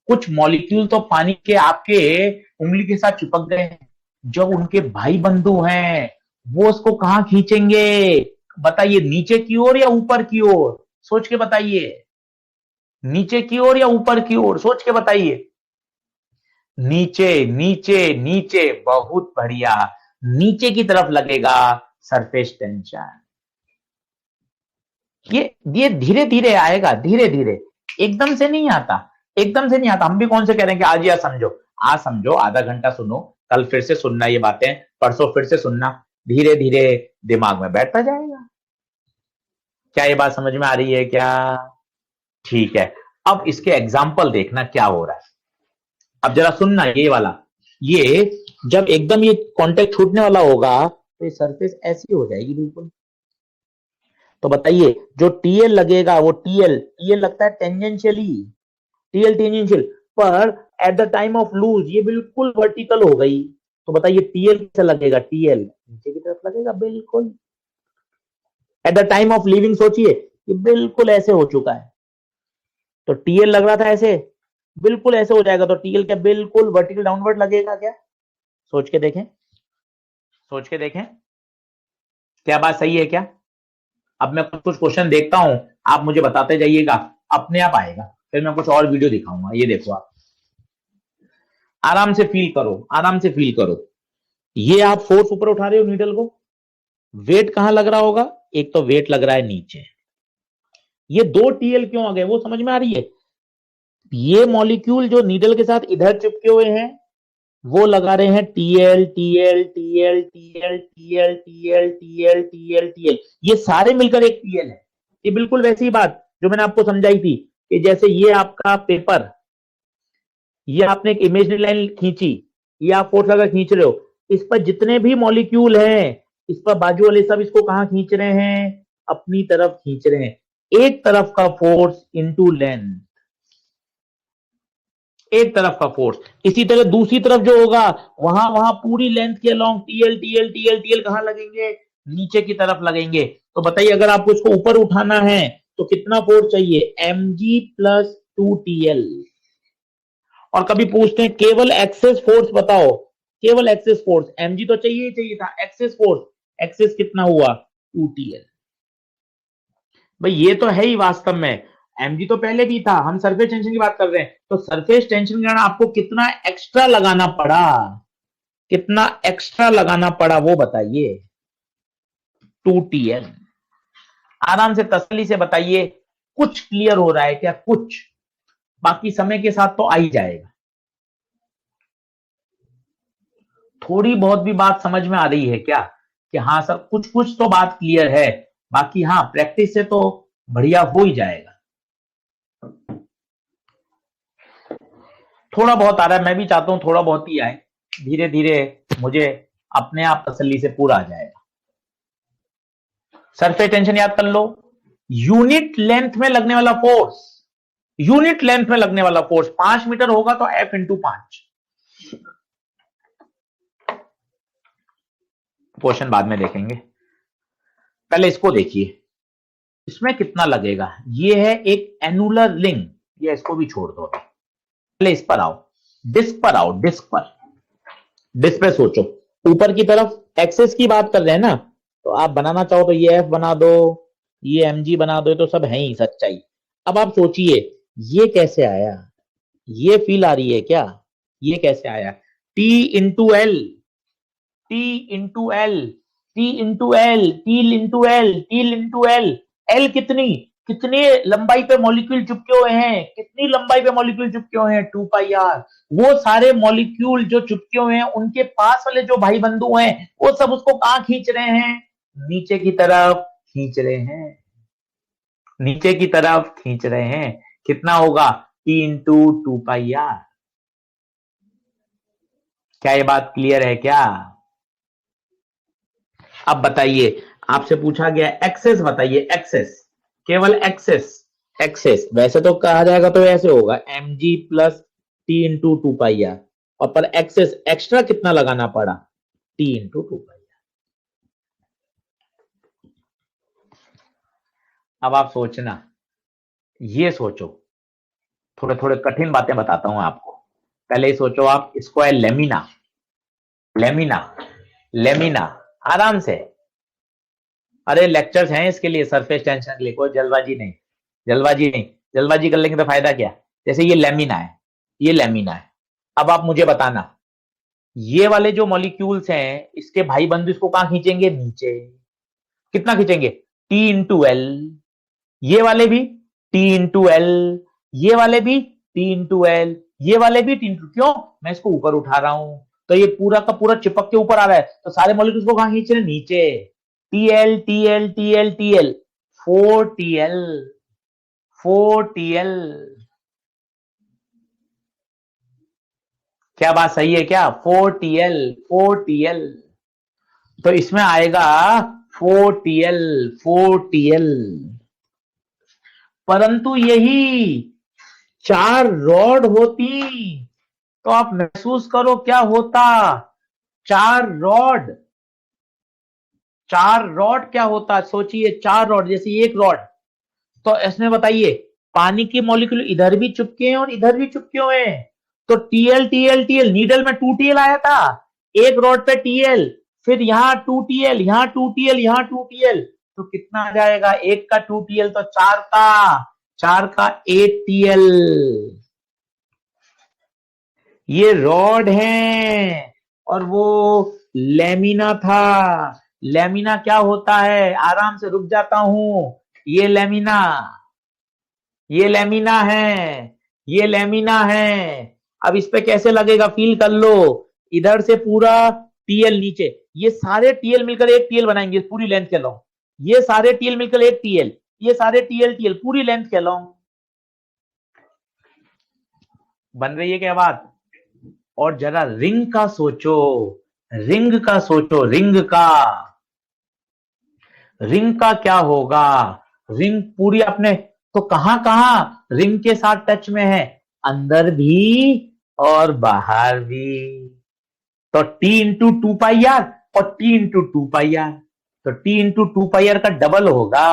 Speaker 1: कुछ मॉलिक्यूल तो पानी के आपके उंगली के साथ चिपक गए हैं, जो उनके भाई बंधु हैं वो उसको कहां खींचेंगे? बताइए, नीचे की ओर या ऊपर की ओर? सोच के बताइए, नीचे की ओर या ऊपर की ओर? सोच के बताइए। नीचे नीचे नीचे, बहुत बढ़िया, नीचे की तरफ लगेगा सरफेस टेंशन। ये धीरे धीरे आएगा, धीरे धीरे, एकदम से नहीं आता, एकदम से नहीं आता। हम भी कौन से कह रहे हैं कि आज या समझो, आज समझो, आधा घंटा सुनो, कल फिर से सुनना ये बातें, परसों फिर से सुनना, धीरे धीरे दिमाग में बैठता जाएगा। क्या ये बात समझ में आ रही है क्या? ठीक है, अब इसके एग्जाम्पल देखना क्या हो रहा है। अब जरा सुनना ये वाला, ये जब एकदम ये कांटेक्ट छूटने वाला होगा तो ये सरफेस ऐसी हो जाएगी बिल्कुल। तो बताइए, जो टीएल लगेगा वो टीएल टीएल लगता है टेंजेंशियली, टीएल टेंजेंशियल, पर at the time of loose ये बिल्कुल वर्टिकल हो गई। तो बताइए टीएल कैसे लगेगा? टीएल नीचे की तरफ लगेगा बिल्कुल। Eight the time of living सोचिए, ये बिल्कुल ऐसे हो चुका है। तो टीएल लग रहा था ऐसे, बिल्कुल ऐसे हो जाएगा। तो टीएल क्या बिल्कुल वर्टिकल डाउनवर्ड लगेगा क्या? सोच के देखें, सोच के देखें, क्या बात सही है क्या? अब मैं कुछ कुछ क्वेश्चन देखता हूं, आप मुझे बताते जाइएगा, अपने आप आएगा। फिर मैं कुछ और वीडियो दिखाऊंगा। ये देखो, आप आराम से फील करो, आराम से फील करो। ये आप फोर्स ऊपर उठा रहे हो नीडल को, वेट कहां लग रहा होगा? एक तो वेट लग रहा है नीचे। ये दो टीएल क्यों आ गए वो समझ में आ रही है? ये मॉलिक्यूल जो नीडल के साथ इधर चिपके हुए हैं वो लगा रहे हैं TL TL TL TL TL TL TL TL TL, ये सारे मिलकर एक टीएल है। ये बिल्कुल वैसी बात जो मैंने आपको समझाई थी कि जैसे ये आपका पेपर, ये आपने एक इमेजनरी लाइन खींची, ये आप फोर्स लगा खींच रहे हो, इस पर जितने भी मॉलिक्यूल हैं इस पर बाजू वाले सब इसको कहां खींच रहे हैं? अपनी तरफ खींच रहे हैं। एक तरफ का फोर्स इनटू लेंथ, एक तरफ का फोर्स। इसी तरह दूसरी तरफ जो होगा वहां वहां पूरी लेंथ के along TL TL TL TL कहां लगेंगे? नीचे की तरफ लगेंगे। तो बताइए, अगर आपको इसको ऊपर उठाना है तो कितना फोर्स चाहिए? mg plus 2tl। और कभी पूछते हैं केवल एक्सेस फोर्स बताओ, केवल एक्सेस फोर्स, mg तो चाहिए ही चाहिए था, एक्सेस फोर्स, एक्सेस कितना हुआ? 2tl। भाई ये तो है ही वास्तव में, mg तो पहले भी था, हम सरफेस टेंशन की बात कर रहे हैं। तो सरफेस टेंशन करना आपको कितना एक्स्ट्रा लगाना पड़ा, कितना एक्स्ट्रा लगाना पड़ा वो बताइए? 2tl। आराम से तसल्ली से बताइए, कुछ क्लियर हो रहा है क्या? कुछ, बाकी समय के साथ तो आ ही जाएगा। थोड़ी बहुत भी बात समझ में आ रही है क्या कि हाँ सर कुछ कुछ तो बात क्लियर है, बाकी हाँ प्रैक्टिस से तो बढ़िया हो ही जाएगा। थोड़ा बहुत आ रहा है, मैं भी चाहता हूं थोड़ा बहुत ही आए, धीरे धीरे मुझे अपने आप तसल्ली से पूरा आ जाएगा। सरफेस टेंशन याद कर लो, यूनिट लेंथ में लगने वाला फोर्स, यूनिट लेंथ में लगने वाला फोर्स 5 मीटर होगा तो F इंटू 5। क्वेश्चन बाद में देखेंगे, पहले इसको देखिए, इसमें कितना लगेगा? ये है एक एनुलर रिंग, ये इसको भी छोड़ दो। पहले इस पर आओ, डिस्क पर आओ, डिस्क पर, डिस्क पे सोचो। ऊपर की तरफ एक्सेस की बात कर रहे हैं ना, तो आप बनाना चाहो तो ये एफ बना दो, ये mg बना दो, तो सब है ही सच्चाई। अब आप सोचिए ये कैसे आया? ये फील आ रही है क्या? ये कैसे आया? T into L, T into L, T into L, T into L, T into L, L कितनी? कितने लंबाई पे मॉलिक्यूल चिपके हुए हैं, कितनी लंबाई पे मॉलिक्यूल चिपके हुए हैं, 2 पाई आर। वो सारे मॉलिक्यूल जो चिपके हुए हैं उनके पास वाले जो भाई बंधु हैं वो सब उसको कहां खींच रहे हैं, नीचे की तरफ खींच रहे हैं, नीचे की तरफ खींच रहे हैं। कितना होगा, टी इंटू 2 पाई आर। क्या ये बात क्लियर है क्या? अब बताइए, आपसे पूछा गया एक्सेस, बताइए एक्सेस, केवल एक्सेस। एक्सेस वैसे तो कहा जाएगा तो ऐसे होगा mg plus T into 2 pi r, और पर एक्सेस एक्स्ट्रा कितना लगाना पड़ा, टी इंटू 2 पाई आर। अब आप सोचना, ये सोचो, थोड़े थोड़े कठिन बातें बताता हूं आपको। पहले ही सोचो आप, इसको है लेमिना, लेमिना, लेमिना, आराम से। अरे लेक्चर्स हैं इसके लिए, सरफेस टेंशन के लिए, कोई जल्दबाजी नहीं, जल्दबाजी नहीं। जल्दबाजी कर लेंगे तो फायदा क्या। जैसे ये लेमिना है, ये लेमिना है। अब आप मुझे बताना, ये वाले जो मॉलिक्यूल्स हैं इसके भाई बंधु इसको कहां खींचेंगे, नीचे। कितना खींचेंगे, टी इंटू एल। ये वाले भी टी इंटू एल, ये वाले भी टी इंटू एल, ये वाले भी टी इंटू, क्यों, मैं इसको ऊपर उठा रहा हूं तो ये पूरा का पूरा चिपक के ऊपर आ रहा है, तो सारे मॉलिक्यूल्स को कहां खींच रहे हैं, नीचे। T L T L T L T L, 4 T L, 4 T L. क्या बात सही है क्या, 4 टी एल, 4 टी एल। तो इसमें आएगा 4 टी एल, 4 टी एल। परंतु यही 4 रॉड होती तो आप महसूस करो क्या होता, 4 रॉड, 4 रॉड क्या होता, सोचिए, 4 रॉड, जैसे एक रॉड, तो इसमें बताइए पानी के मॉलिक्यूल इधर भी चिपके हैं और इधर भी चिपके हुए हैं, तो टीएल टीएल टीएल, नीडल में 2 टीएल आया था, एक रॉड पे टीएल, फिर यहां 2 टीएल, यहां 2 टीएल, यहां 2 टीएल, तो कितना आ जाएगा, एक का 2 टीएल तो 4 का 8 टीएल। ये रॉड है और वो लेमिना था। लेमिना क्या होता है, आराम से रुक जाता हूं, ये लेमिना, ये लेमिना है, ये लेमिना है। अब इस पे कैसे लगेगा, फील कर लो, इधर से पूरा टीएल नीचे, ये सारे टीएल मिलकर एक टीएल बनाएंगे पूरी लेंथ के लॉन्ग, ये सारे टीएल मिलकर एक टीएल, ये सारे टीएल टीएल पूरी लेंथ के लॉन्ग। बन रही है क्या बात। और जरा रिंग का सोचो, रिंग का सोचो, रिंग का, रिंग का क्या होगा, रिंग पूरी अपने, तो कहां कहां रिंग के साथ टच में है, अंदर भी और बाहर भी, तो टी इंटू 2 पाई आर और टी इंटू 2 पाई आर, तो टी इंटू 2 पाई आर का डबल होगा।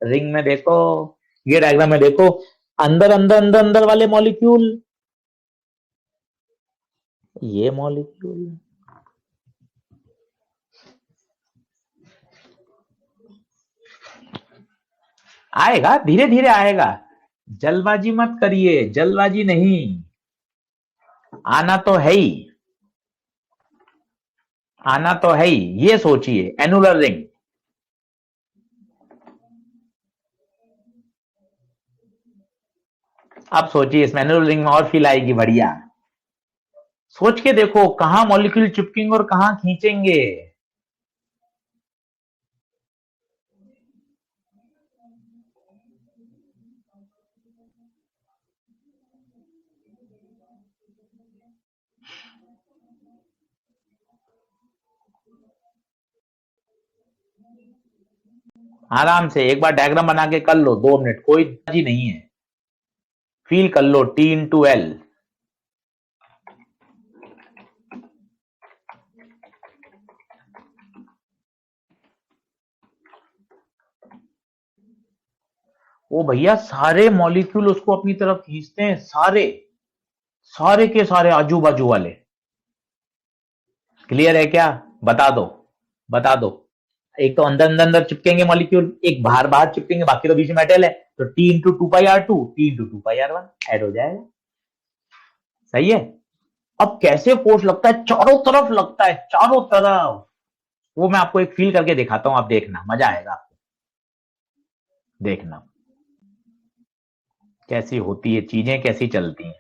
Speaker 1: रिंग में देखो, ये डायग्राम में देखो, अंदर अंदर अंदर अंदर वाले मॉलिक्यूल, ये मॉलिक्यूल, आएगा धीरे धीरे आएगा, जल्दबाजी मत करिए, जल्दबाजी नहीं, आना तो है ही, आना तो है ही। ये सोचिए एनुलर रिंग, अब सोचिए इसमें एनुलर रिंग में और फील आएगी बढ़िया। सोच के देखो कहां मॉलिक्यूल चिपकेंगे और कहां खींचेंगे। आराम से एक बार डायग्राम बना के कर लो, 2 मिनट, कोई जी नहीं है, फील कर लो, टी इंटू एल, ओ भैया सारे मॉलिक्यूल उसको अपनी तरफ खींचते हैं, सारे, सारे के सारे आजू बाजू वाले। क्लियर है क्या, बता दो, बता दो। एक तो अंदर अंदर अंदर चिपकेंगे मॉलिक्यूल, एक बाहर बाहर चिपकेंगे, बाकी तो बीच में मेटल है, तो T into 2 pi r 2, T into 2 pi r 1 add हो जाएगा। सही है। अब कैसे फोर्स लगता है, चारों तरफ लगता है, चारों तरफ, वो मैं आपको एक फील करके दिखाता हूं, आप देखना मजा आएगा आपको। देखना कैसी होती है चीजें, कैसी चलती हैं।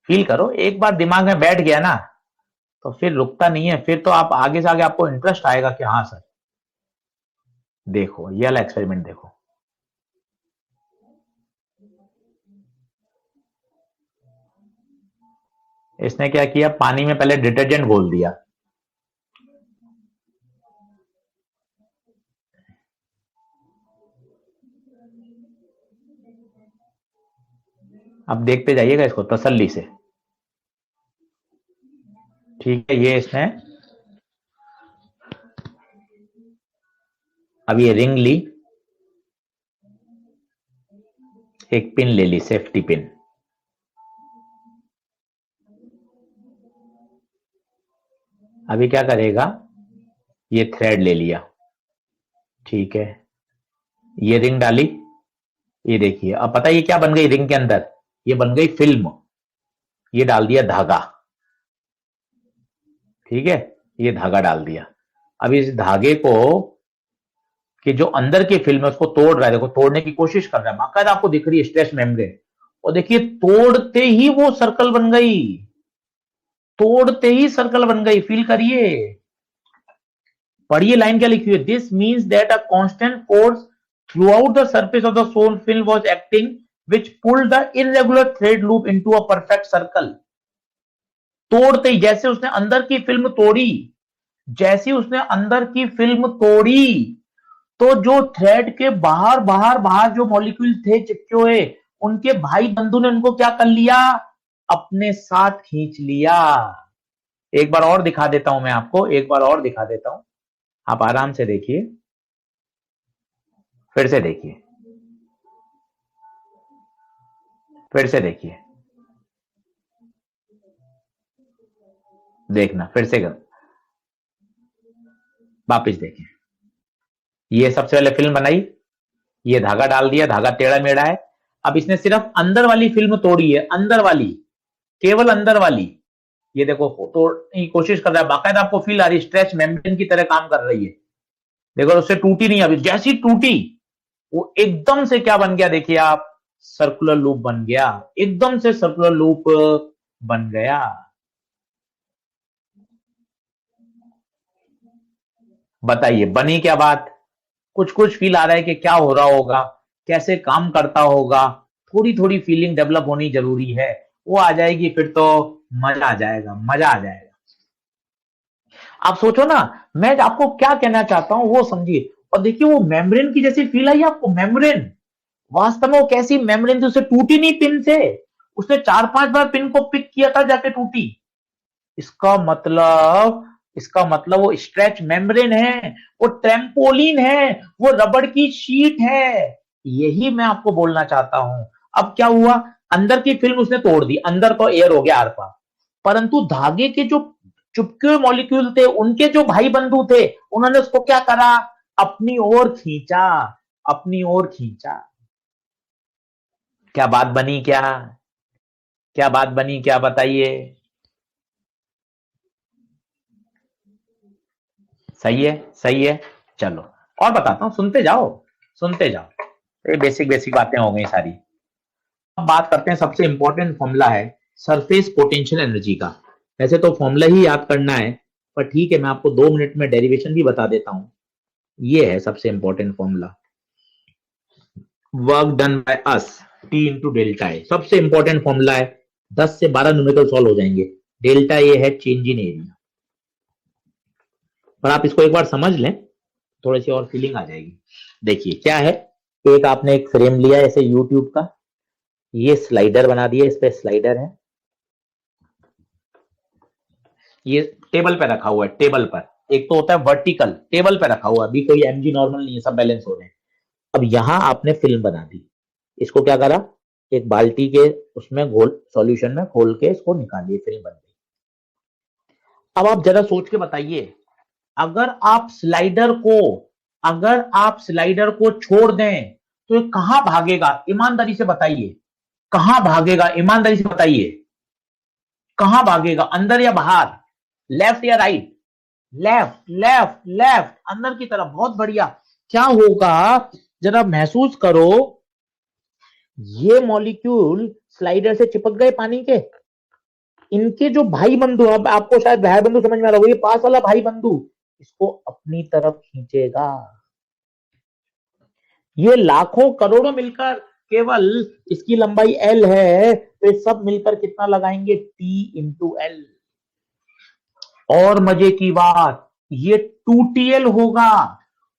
Speaker 1: फील करो, एक बार दिमाग में बैठ गया ना तो फिर रुकता नहीं है, फिर तो आप आगे से आगे आपको इंटरेस्ट आएगा कि हाँ सर। देखो ये वाला एक्सपेरिमेंट देखो। इसने क्या किया, पानी में पहले डिटर्जेंट घोल दिया, अब देखते जाइएगा इसको तसल्ली से। ठीक है, ये इसने अब ये रिंग ली, एक पिन ले ली, सेफ्टी पिन। अभी क्या करेगा, ये थ्रेड ले लिया, ठीक है, ये रिंग डाली, ये देखिए अब पता है ये क्या बन गई रिंग के अंदर, ये बन गई फिल्म। ये डाल दिया धागा, ठीक है, ये धागा डाल दिया। अब इस धागे को कि जो अंदर की फिल्म है उसको तोड़ रहा है, देखो तोड़ने की कोशिश कर रहा है, बाकायदा आपको दिख रही है स्ट्रेस मेम्ब्रेन, और देखिए तोड़ते ही वो सर्कल बन गई, तोड़ते ही सर्कल बन गई। फील करिए, पढ़िए लाइन क्या लिखी हुई है, this means that a constant force throughout the surface of the soap film was acting which pulled the irregular thread loop into a perfect circle। तोड़ते ही, जैसे उसने अंदर की फिल्म तोड़ी, जैसे उसने अंदर की फिल्म तोड़ी, तो जो थ्रेड के बाहर बाहर बाहर जो मॉलिक्यूल थे चिपके हुए, उनके भाई बंधु ने उनको क्या कर लिया, अपने साथ खींच लिया। एक बार और दिखा देता हूं मैं आपको, एक बार और दिखा देता हूं, आप आराम से देखिए, फिर से देखिए, फिर से देखिए, देखना फिर से कर, वापिस देखिए। ये सबसे पहले फिल्म बनाई, ये धागा डाल दिया, धागा टेढ़ा मेढ़ा है। अब इसने सिर्फ अंदर वाली फिल्म तोड़ी है, अंदर वाली, केवल अंदर वाली। ये देखो तोड़ने की कोशिश कर रहा है, बाकायदा आपको फील आ रही है, स्ट्रेच मेम्ब्रेन की तरह काम कर रही है। देखो उससे टूटी नहीं, अभी जैसी टूटी वो एकदम से क्या बन गया, देखिए आप, सर्कुलर लूप बन गया, एकदम से सर्कुलर लूप बन गया। बताइए बनी क्या बात, कुछ कुछ फील आ रहा है कि क्या हो रहा होगा, कैसे काम करता होगा, थोड़ी थोड़ी फीलिंग डेवलप होनी जरूरी है, वो आ जाएगी फिर तो मजा आ जाएगा, मजा आ जाएगा। आप सोचो ना, मैं आपको क्या कहना चाहता हूं वो समझिए, और देखिए वो मेम्ब्रेन की जैसी फील आई आपको, मेम्ब्रेन, वास्तव में वो कैसी मेम्ब्रेन थी, उसे टूटी नहीं पिन से, उसने 4-5 बार पिन को पिक किया था जाके टूटी। इसका मतलब वो स्ट्रेच मेम्ब्रेन है, वो ट्रेम्पोलिन है, वो रबड़ की शीट है। यही मैं आपको बोलना चाहता हूं। अब क्या हुआ, अंदर की फिल्म उसने तोड़ दी, अंदर तो एयर हो गया आर पार, परंतु धागे के जो चुपके हुए मॉलिक्यूल थे, उनके जो भाई बंधु थे, उन्होंने उसको क्या करा, अपनी ओर खींचा, अपनी ओर खींचा। क्या बात बनी, क्या क्या बात बनी, क्या बताइए। सही है, सही है। चलो और बताता हूं, सुनते जाओ, सुनते जाओ, ये बेसिक बेसिक बातें हो गई सारी। अब बात करते हैं, सबसे इंपॉर्टेंट फॉर्मूला है सरफेस पोटेंशियल एनर्जी का। वैसे तो फॉर्मूला ही याद करना है, पर ठीक है मैं आपको 2 मिनट में डेरिवेशन भी बता देता हूं। ये है सबसे important formula, work done by us T into delta A, सबसे इंपॉर्टेंट फॉर्मूला है। 10 से 12 न्यूमेरिकल सॉल्व हो जाएंगे। डेल्टा ए है चेंज इन एरिया, पर आप इसको एक बार समझ लें, थोड़ी सी और फीलिंग आ जाएगी। देखिए क्या है, एक आपने एक फ्रेम लिया ऐसे यूट्यूब का, ये स्लाइडर बना दिया, इस पे स्लाइडर है, ये टेबल पे रखा हुआ है, टेबल पर। एक तो होता है वर्टिकल, टेबल पे रखा हुआ है, अभी कोई एमजी नॉर्मल नहीं है, सब बैलेंस हो रहे हैं। अब यहां आपने फिल्म बना दी, इसको क्या करा, एक बाल्टी के उसमें घोल, सॉल्यूशन में खोल के इसको निकालिए, फिल्म बन गई। अब आप जरा सोच के बताइए, अगर आप स्लाइडर को अगर आप स्लाइडर को छोड़ दें तो ये कहां भागेगा, ईमानदारी से बताइए, कहां भागेगा, ईमानदारी से बताइए, कहां भागेगा, अंदर या बाहर, लेफ्ट या राइट, लेफ्ट लेफ्ट लेफ्ट, अंदर की तरफ। बहुत बढ़िया। क्या होगा जरा महसूस करो, ये मॉलिक्यूल स्लाइडर से चिपक गए पानी के, इनके जो भाई बंधु, अब आपको शायद भाई बंधु समझ में आ रहा होगा, ये पास वाला भाई बंधु इसको अपनी तरफ खींचेगा। ये लाखों करोड़ों मिलकर केवल इसकी लंबाई एल है, तो ये सब मिलकर कितना लगाएंगे, टी इंटू एल। और मजे की बात, ये 2TL होगा।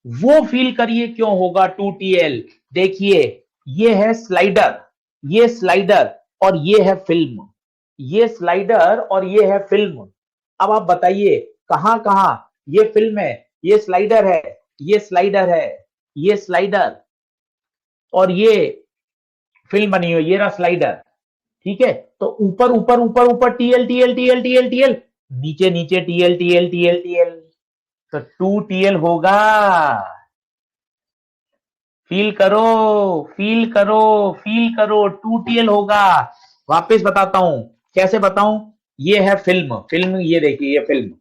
Speaker 1: वो फील करिए क्यों होगा 2TL। देखिए, ये है स्लाइडर, ये स्लाइडर और ये है फिल्म, ये स्लाइडर और ये है फिल्म। अब आप बताइए कहां कहां ये फिल्म है, ये स्लाइडर है, ये स्लाइडर है, ये स्लाइडर और ये फिल्म बनी हुई, ये रहा स्लाइडर। ठीक है, तो ऊपर ऊपर ऊपर ऊपर TL TL TL TL TL, नीचे नीचे टीएल टीएल टीएल टीएल, तो 2TL होगा। फील करो, फील करो, फील करो, 2TL होगा। वापस बताता हूं, कैसे बताऊं। ये है फिल्म, फिल्म ये देखिए, ये फिल्म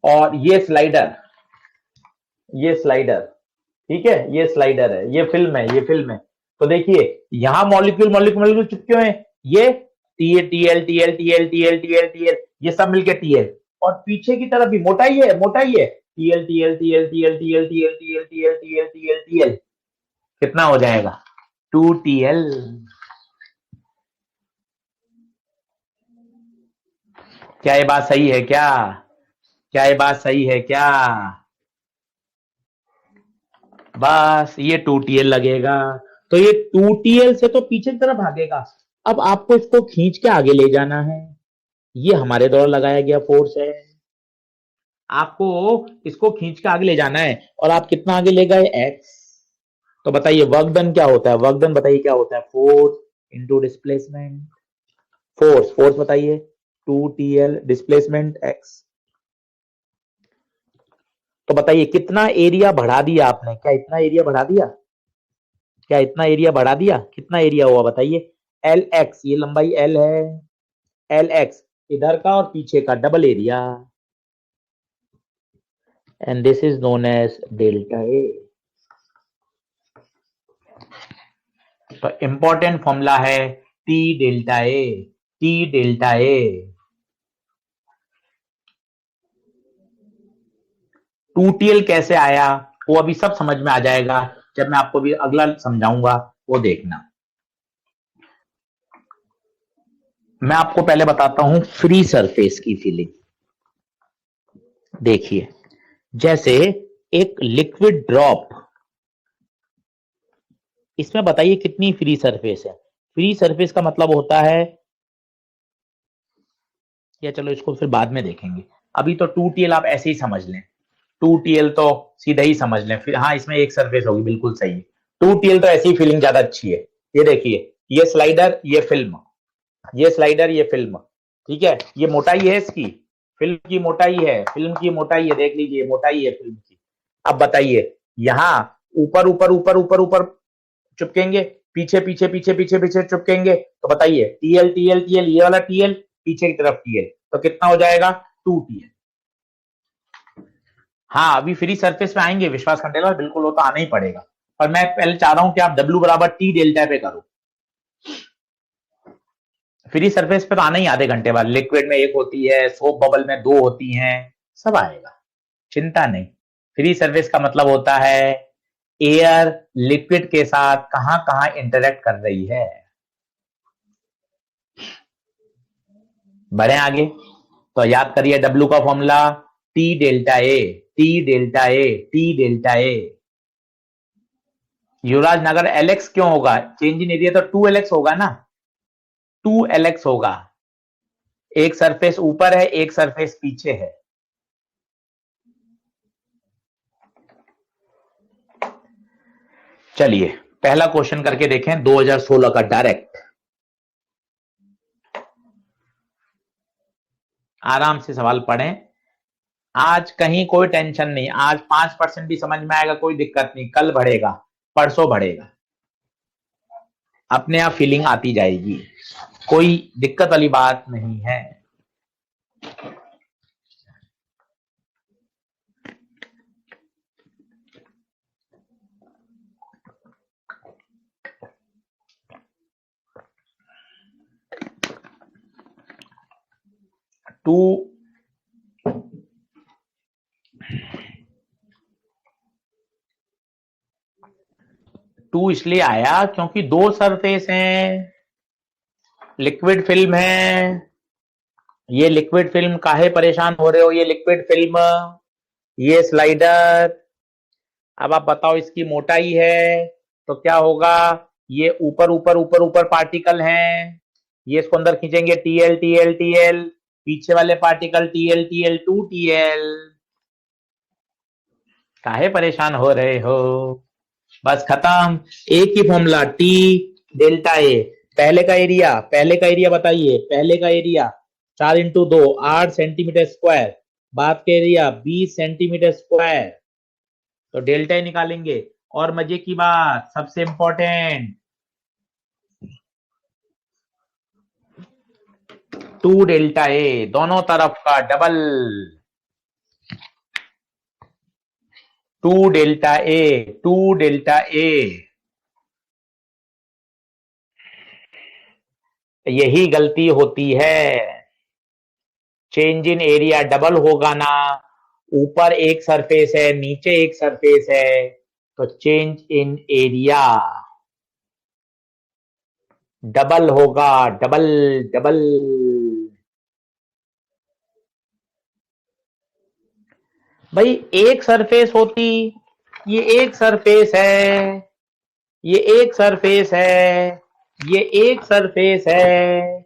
Speaker 1: और ये स्लाइडर, ये स्लाइडर। ठीक है, ये स्लाइडर है, ये फिल्म है, ये फिल्म है। तो देखिए यहां मॉलिक्यूल मॉलिक्यूल मॉलिक्यूल चिपके हुए हैं, ये TL TL TL TL TL TL TL, ये सब मिलके टीएल। और पीछे की तरफ भी मोटाई है, मोटाई है, TL TL TL TL TL TL TL TL TL TL TL, कितना हो जाएगा 2TL। क्या ये बात सही है क्या, क्या ये बात सही है क्या। बस ये 2TL लगेगा, तो ये 2TL से तो पीछे की तरफ भागेगा। अब आपको इसको खींच के आगे ले जाना है, ये हमारे द्वारा लगाया गया फोर्स है। आपको इसको खींच के आगे ले जाना है और आप कितना आगे ले गए, x। तो बताइए वर्क डन क्या होता है, वर्क डन बताइए क्या होता है, force into displacement. Force, force बताइए 2TL डिस्प्लेसमेंट x। तो बताइए कितना एरिया बढ़ा दिया आपने, क्या इतना एरिया बढ़ा दिया, क्या इतना एरिया बढ़ा दिया, कितना एरिया हुआ बताइए, LX, ये लंबाई L है, LX इधर का और पीछे का double area, and this is known as delta A. तो इंपॉर्टेंट फॉर्मूला है T delta A, T delta A. 2TL कैसे आया वो अभी सब समझ में आ जाएगा जब मैं आपको भी अगला समझाऊंगा, वो देखना। मैं आपको पहले बताता हूं फ्री सरफेस की फीलिंग। देखिए, जैसे एक लिक्विड ड्रॉप, इसमें बताइए कितनी फ्री सरफेस है। फ्री सरफेस का मतलब होता है, या चलो इसको फिर बाद में देखेंगे, अभी तो 2TL आप ऐसे ही समझ लें, 2TL तो सीधा ही समझ लें, फिर हाँ इसमें एक सरफेस होगी, बिल्कुल सही है। 2TL तो ऐसी फीलिंग ज्यादा अच्छी है। ये देखिए, ये स्लाइडर, ये फिल्म, ये स्लाइडर, ये फिल्म। ठीक है, ये मोटाई है इसकी, फिल्म की मोटाई है, फिल्म की मोटाई है, देख लीजिए मोटाई है फिल्म की। अब बताइए यहां ऊपर ऊपर ऊपर ऊपर ऊपर चिपकेंगे, पीछे पीछे पीछे पीछे पीछे चिपकेंगे, तो बताइए टीएल टीएल टीएल, ये वाला टीएल पीछे की तरफ टीएल, तो कितना हो जाएगा 2TL। हाँ अभी फ्री सरफेस में आएंगे, विश्वास खंडेलवाल, बिल्कुल वो तो आना ही पड़ेगा। और मैं पहले चाह रहा हूं कि आप W बराबर T डेल्टा पे करो। फ्री सरफेस पे तो आना ही आधे घंटे बाद, लिक्विड में एक होती है, सोप बबल में दो होती हैं, सब आएगा, चिंता नहीं। फ्री सरफेस का मतलब होता है एयर लिक्विड के साथ कहां कहां इंटरेक्ट कर रही है। बढ़े आगे, तो याद करिए W का formula T delta A, T delta A, T delta A. Yuvraj Nagar LX क्यों होगा, चेंज इन एरिया तो 2LX होगा ना, 2LX होगा। एक सरफेस ऊपर है, एक सरफेस पीछे है। चलिए पहला क्वेश्चन करके देखें 2016 का डायरेक्ट, आराम से सवाल पढ़ें। आज कहीं कोई टेंशन नहीं, आज 5% भी समझ में आएगा, कोई दिक्कत नहीं, कल बढ़ेगा, परसों बढ़ेगा, अपने आप फीलिंग आती जाएगी, कोई दिक्कत वाली बात नहीं है। टू टू इसलिए आया क्योंकि दो सरफेस हैं, लिक्विड फिल्म है। ये लिक्विड फिल्म काहे परेशान हो रहे हो, ये लिक्विड फिल्म, ये स्लाइडर। अब आप बताओ इसकी मोटाई है तो क्या होगा, ये ऊपर ऊपर ऊपर ऊपर पार्टिकल हैं, ये इसको अंदर खींचेंगे, टीएल टीएल टीएल, पीछे वाले particle TL TL to TL. काहे परेशान हो रहे हो, बस खत्म। एक ही फॉर्मूला, टी डेल्टा ए। पहले का एरिया बताइए, पहले का एरिया 4 × 2 8 सेंटीमीटर स्क्वायर, बाद का एरिया 20 सेंटीमीटर स्क्वायर, तो डेल्टा ए निकालेंगे। और मजे की बात, सबसे इंपॉर्टेंट, 2 डेल्टा ए, दोनों तरफ का double, 2 delta A, 2 delta A. यही गलती होती है, चेंज इन एरिया डबल होगा ना, ऊपर एक सरफेस है नीचे एक सरफेस है, तो चेंज इन एरिया डबल होगा, डबल डबल। भाई एक सरफेस होती, ये एक सरफेस है, ये एक सरफेस है, ये एक सरफेस है,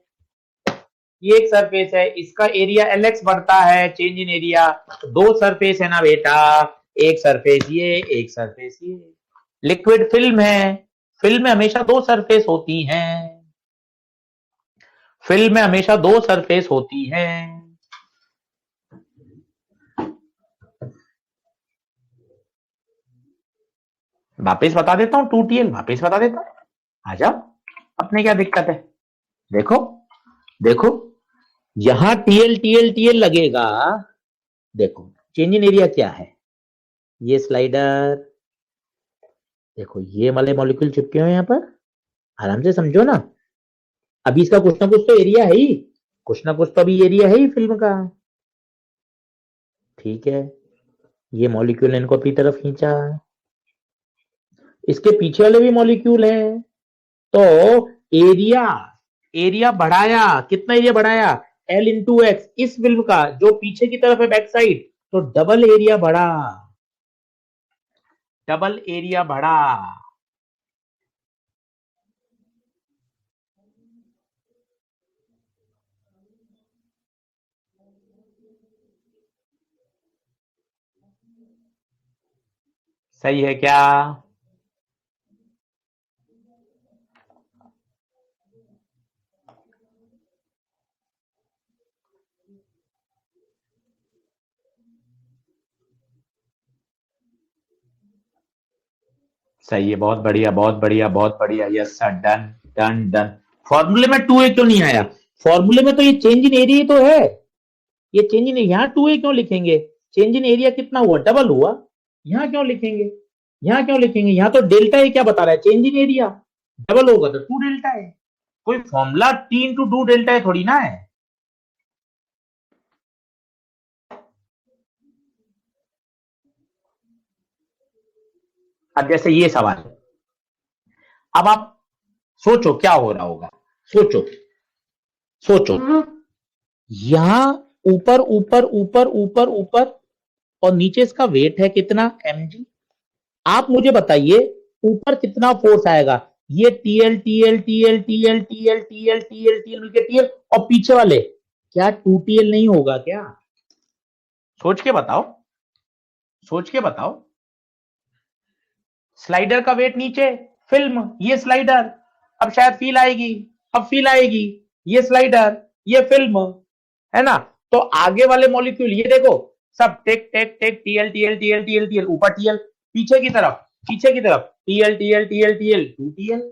Speaker 1: ये एक सरफेस है, इसका एरिया एलएक्स बढ़ता है, चेंज इन एरिया। दो सरफेस है ना बेटा, एक सरफेस ये, एक सरफेस ये। लिक्विड फिल्म है, फिल्म में हमेशा दो सरफेस होती हैं, फिल्म में हमेशा दो सरफेस होती हैं। वापिस बता देता हूं, 2TL वापिस बता देता हूं, आ जाओ, अपने क्या दिक्कत है। देखो देखो, यहां टीएल टीएल टीएल लगेगा, देखो चेंज इन एरिया क्या है, ये स्लाइडर, देखो ये वाले मॉलिक्यूल चिपके हुए यहां पर, आराम से समझो ना। अभी इसका कुछ ना कुछ तो एरिया है ही, कुछ ना कुछ तो अभी एरिया है ही फिल्म का, ठीक है। ये मॉलिक्यूल ने इनको अपनी तरफ खींचा, इसके पीछे वाले भी मॉलिक्यूल है, तो एरिया, एरिया बढ़ाया, कितना एरिया बढ़ाया, L × X, इस फिल्म का जो पीछे की तरफ है बैक साइड, तो डबल एरिया बढ़ा, डबल एरिया बढ़ा। सही है क्या, सही है, बहुत बढ़िया बहुत बढ़िया बहुत बढ़िया, yes sir, done done done. फॉर्मूले में 2A क्यों नहीं आया, फॉर्मूले में तो ये चेंज इन एरिया तो है, ये चेंज इन, यहाँ 2A क्यों लिखेंगे, चेंज इन एरिया कितना हुआ, डबल हुआ, यहाँ क्यों लिखेंगे, यहाँ क्यों लिखेंगे, यहाँ तो डेल्टा ए क्या बता रहा है, चेंज इन एरिया, डबल होगा तो 2 डेल्टा है, कोई फॉर्मूला T × 2 डेल्टा है थोड़ी ना है। अब जैसे ये सवाल, अब आप सोचो क्या हो रहा होगा, सोचो सोचो, यहां ऊपर ऊपर ऊपर ऊपर ऊपर, और नीचे इसका वेट है कितना, mg। आप मुझे बताइए ऊपर कितना फोर्स आएगा, ये TL TL TL TL TL TL TL TL मिलकर टीएल, और पीछे वाले क्या 2TL नहीं होगा क्या, सोच के बताओ, सोच के बताओ। स्लाइडर का वेट नीचे, फिल्म, ये स्लाइडर, अब शायद फील आएगी, अब फील आएगी, ये स्लाइडर, ये फिल्म, है ना। तो आगे वाले मॉलिक्यूल ये देखो, सब take take take, TL TL TL TL TL, ऊपर टीएल, पीछे की तरफ, पीछे की तरफ TL TL TL TL 2TL।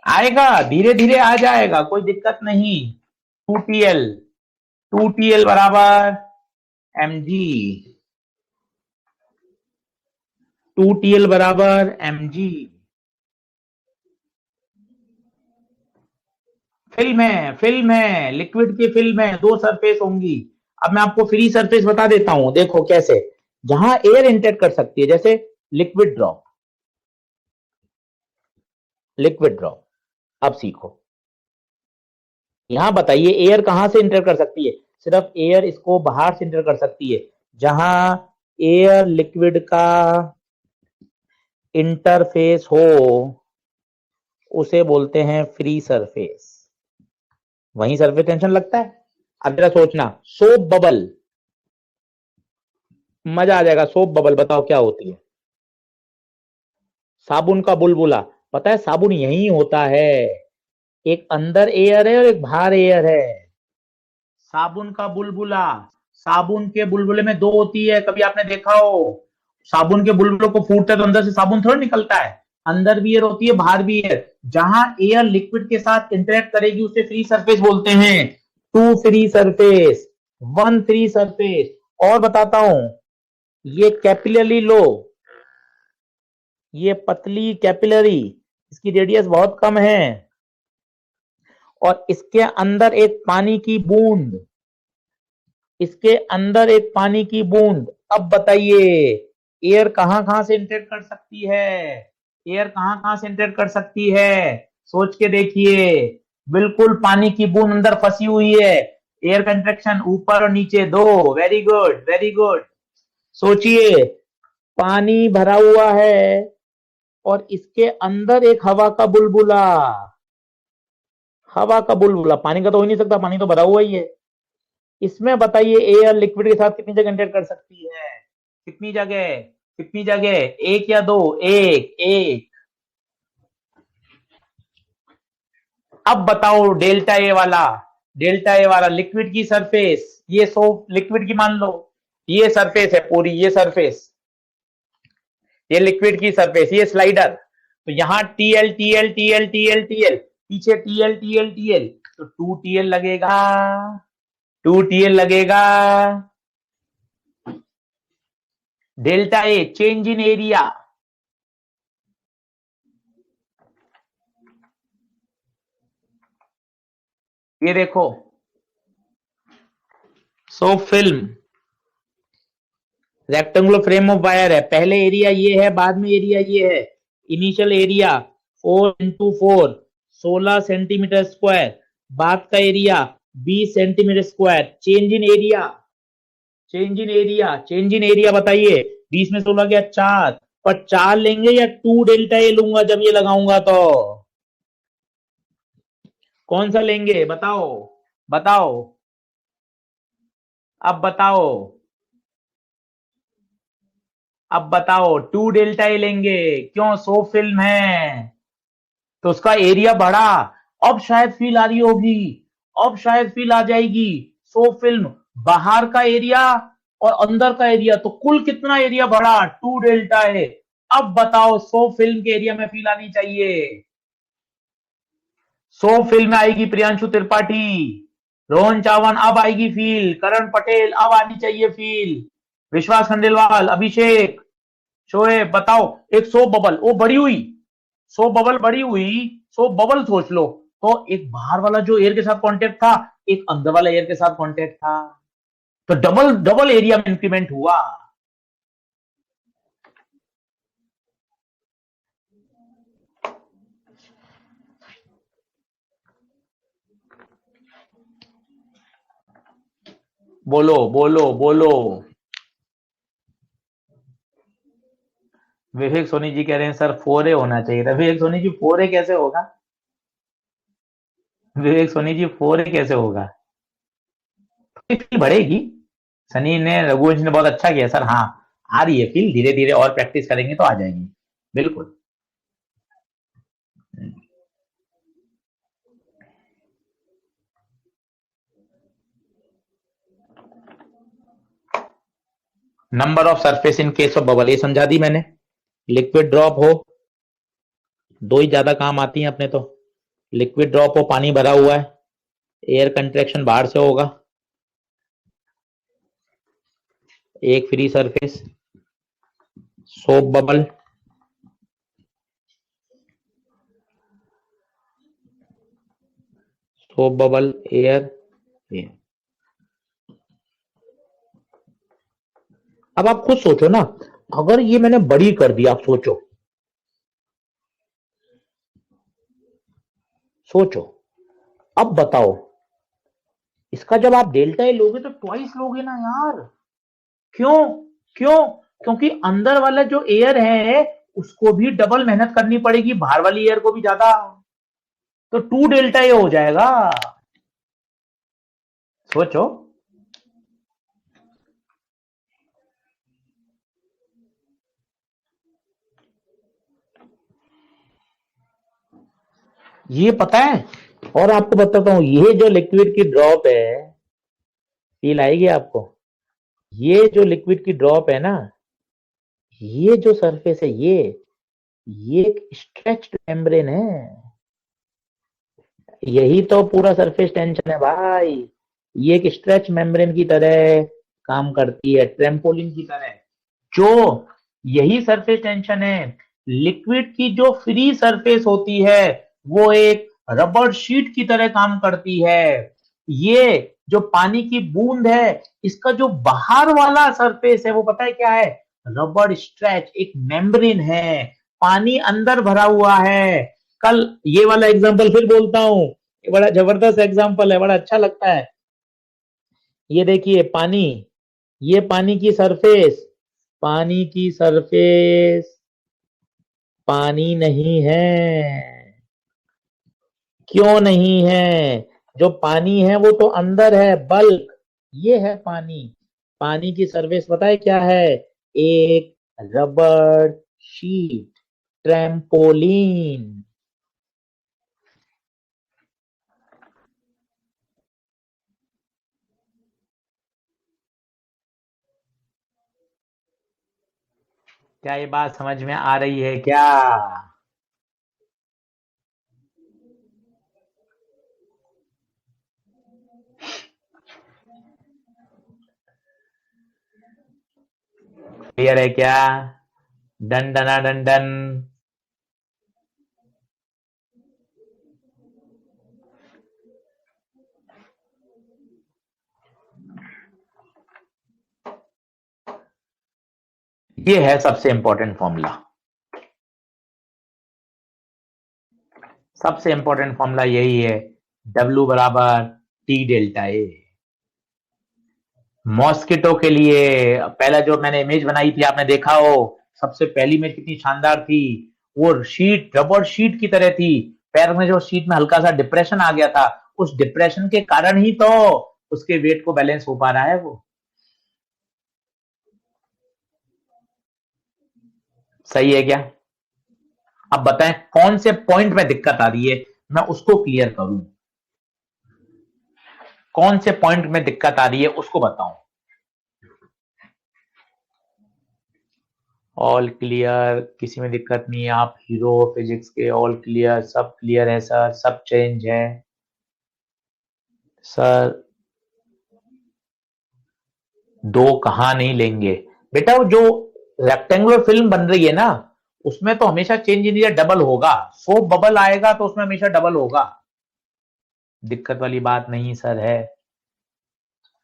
Speaker 1: आएगा, धीरे धीरे आ जाएगा, कोई दिक्कत नहीं। 2TL, 2TL बराबर mg, 2TL बराबर mg। फिल्म है, लिक्विड की फिल्म है, दो सरफेस होंगी। अब मैं आपको फ्री सरफेस बता देता हूं, देखो कैसे। जहां एयर इंटर कर सकती है, जैसे लिक्विड ड्रॉप, लिक्विड ड्रॉप। अब सीखो, यहां बताइए एयर कहां से इंटर कर सकती है? सिर्फ एयर इसको बाहर से इंटर कर सकती है। जहां एयर लिक्विड का इंटरफेस हो उसे बोलते हैं फ्री सरफेस। वहीं सरफेस टेंशन लगता है। अब जरा सोचना, सोप बबल, मजा आ जाएगा। सोप बबल बताओ क्या होती है? साबुन का बुलबुला। पता है साबुन यही होता है, एक अंदर एयर है और एक बाहर एयर है। साबुन का बुलबुला, साबुन के बुलबुले में दो होती है, कभी आपने देखा हो? साबुन के बुलबुलों को फूटते तो अंदर से साबुन थोड़ा निकलता है। अंदर भी एयर होती है, बाहर भी एयर। जहां एयर लिक्विड के साथ इंटरेक्ट करेगी उसे फ्री सरफेस बोलते हैं। Two free surface, one free surface. और बताता हूं, ये कैपिलरी लो, ये पतली कैपिलरी, इसकी रेडियस बहुत कम है, और इसके अंदर एक पानी की बूंद, इसके अंदर एक पानी की बूंद। अब बताइए एयर कहां कहां से इंटरेक्ट कर सकती है? एयर कहां कहां से इंटरेक्ट कर सकती है? सोच के देखिए। बिल्कुल पानी की बूंद अंदर फंसी हुई है। एयर कंट्रैक्शन ऊपर और नीचे दो। Very good, very good. सोचिए, पानी भरा हुआ है और इसके अंदर एक हवा का बुलबुला। हवा का बुलबुला, पानी का तो हो ही नहीं सकता, पानी तो भरा हुआ ही है। इसमें बताइए एयर लिक्विड के साथ कितनी जगह इंटरेक्ट कर सकती है? कितनी जगह? कितनी जगह? एक या दो? एक, एक। अब बताओ डेल्टा ए वाला, डेल्टा ए वाला लिक्विड की सरफेस, ये सो लिक्विड की मान लो, ये सरफेस है पूरी, ये सरफेस, ये लिक्विड की सरफेस, ये स्लाइडर। तो यहां TL TL TL TL TL, पीछे टीएल टीएल टीएल, तो टू टीएल लगेगा, टू टीएल लगेगा। Delta A change in area, ये देखो। So film rectangular frame of wire है, पहले एरिया ये है, बाद में एरिया ये है। Initial area 4 × 4, 16 centimetre square. बाद का area 20 centimetre square. Change in area, change in area, change in area बताइए। 20 में 16 गया 4, पर 4 लेंगे या 2 डेल्टा ए लूंगा जब ये लगाऊंगा तो? कौन सा लेंगे बताओ? बताओ, अब बताओ, अब बताओ। 2 डेल्टा ए लेंगे, क्यों? सो फिल्म है तो उसका एरिया बढ़ा। अब शायद फील आ रही होगी, अब शायद फील आ जाएगी। सो फिल्म, बाहर का एरिया और अंदर का एरिया, तो कुल कितना एरिया बढ़ा? 2 डेल्टा है। अब बताओ, सो फिल्म के एरिया में फील आनी चाहिए। सो फिल्म में आएगी प्रियांशु त्रिपाठी, रोहन चावन, अब आएगी फील। करण पटेल, अब आनी चाहिए फील। विश्वास खंडेलवाल, अभिषेक, शोएब, बताओ। एक सो बबल वो बड़ी हुई, सो बबल बड़ी हुई। सो बबल सोच लो, तो एक बाहर वाला जो एयर के साथ कांटेक्ट था, एक अंदर वाला एयर के साथ कांटेक्ट था, तो डबल डबल एरिया में इंक्रीमेंट हुआ। बोलो बोलो बोलो। विवेक सोनी जी कह रहे हैं सर 4A होना चाहिए था। विवेक सोनी जी 4A कैसे होगा? विवेक सोनी जी 4A कैसे होगा? फील बढ़ेगी। सनी ने, रघुवंश ने बहुत अच्छा किया सर। हाँ, आ रही है फील, धीरे धीरे और प्रैक्टिस करेंगे तो आ जाएगी। बिल्कुल। Number of surface in case of bubble, ये समझा दी मैंने। लिक्विड ड्रॉप हो, दो ही ज्यादा काम आती हैं अपने तो। लिक्विड ड्रॉप हो, पानी भरा हुआ है, एयर कंट्रैक्शन बाहर से होगा, एक free surface, soap bubble, soap bubble air air. अब आप खुद सोचो ना, अगर ये मैंने बड़ी कर दी, आप सोचो सोचो, अब बताओ, इसका जब आप डेल्टा ए लोगे तो ट्वाइस लोगे ना यार। क्यों? क्यों? क्योंकि अंदर वाला जो एयर है उसको भी डबल मेहनत करनी पड़ेगी, बाहर वाली एयर को भी ज्यादा, तो 2 डेल्टा ए हो जाएगा। सोचो। ये पता है, और आपको बताता हूं, ये जो लिक्विड की ड्रॉप है, फील आएगी आपको, ये जो लिक्विड की ड्रॉप है ना, ये जो सरफेस है, ये एक स्ट्रेच्ड मेम्ब्रेन है। यही तो पूरा सरफेस टेंशन है भाई। ये एक स्ट्रेच मेम्ब्रेन की तरह काम करती है, ट्रेम्पोलिन की तरह। जो यही सरफेस टेंशन है। लिक्विड की जो फ्री सरफेस होती है वो एक रबर शीट की तरह काम करती है। ये जो पानी की बूंद है, इसका जो बाहर वाला सरफेस है वो पता है क्या है? रबर स्ट्रेच, एक मेम्ब्रेन है। पानी अंदर भरा हुआ है। कल ये वाला एग्जांपल फिर बोलता हूं, ये बड़ा जबरदस्त एग्जांपल है, बड़ा अच्छा लगता है। ये देखिए पानी, ये पानी की सरफेस, पानी की सरफेस पानी नहीं है। क्यों नहीं है? जो पानी है वो तो अंदर है, बल्क, ये है पानी। पानी की सरफेस पता है क्या है? एक रबर शीट, ट्रैम्पोलिन। क्या ये बात समझ में आ रही है क्या? क्लियर है क्या? Done done done done. ये है सबसे इंपॉर्टेंट फॉर्मूला। सबसे इंपॉर्टेंट फॉर्मूला यही है, W बराबर टी डेल्टा ए। मॉस्किटो के लिए पहला जो मैंने इमेज बनाई थी, आपने देखा हो, सबसे पहली इमेज कितनी शानदार थी। वो शीट रबर शीट की तरह थी। पैर में जो शीट में हल्का सा डिप्रेशन आ गया था, उस डिप्रेशन के कारण ही तो उसके वेट को बैलेंस हो पा रहा है वो। सही है क्या? अब बताएं कौन से पॉइंट में दिक्कत आ रही है, मैं उसको क्लियर करूं। कौन से पॉइंट में दिक्कत आ रही है उसको बताऊं। ऑल क्लियर, किसी में दिक्कत नहीं है। आप हीरो फिजिक्स के, ऑल क्लियर, सब क्लियर है सर, सब चेंज है सर। दो कहाँ नहीं लेंगे बेटा, वो जो रेक्टेंगुलर फिल्म बन रही है ना, उसमें तो हमेशा चेंज इन एरिया डबल होगा। सोप बबल आएगा तो उसमें हमेशा डबल होगा। दिक्कत वाली बात नहीं सर है।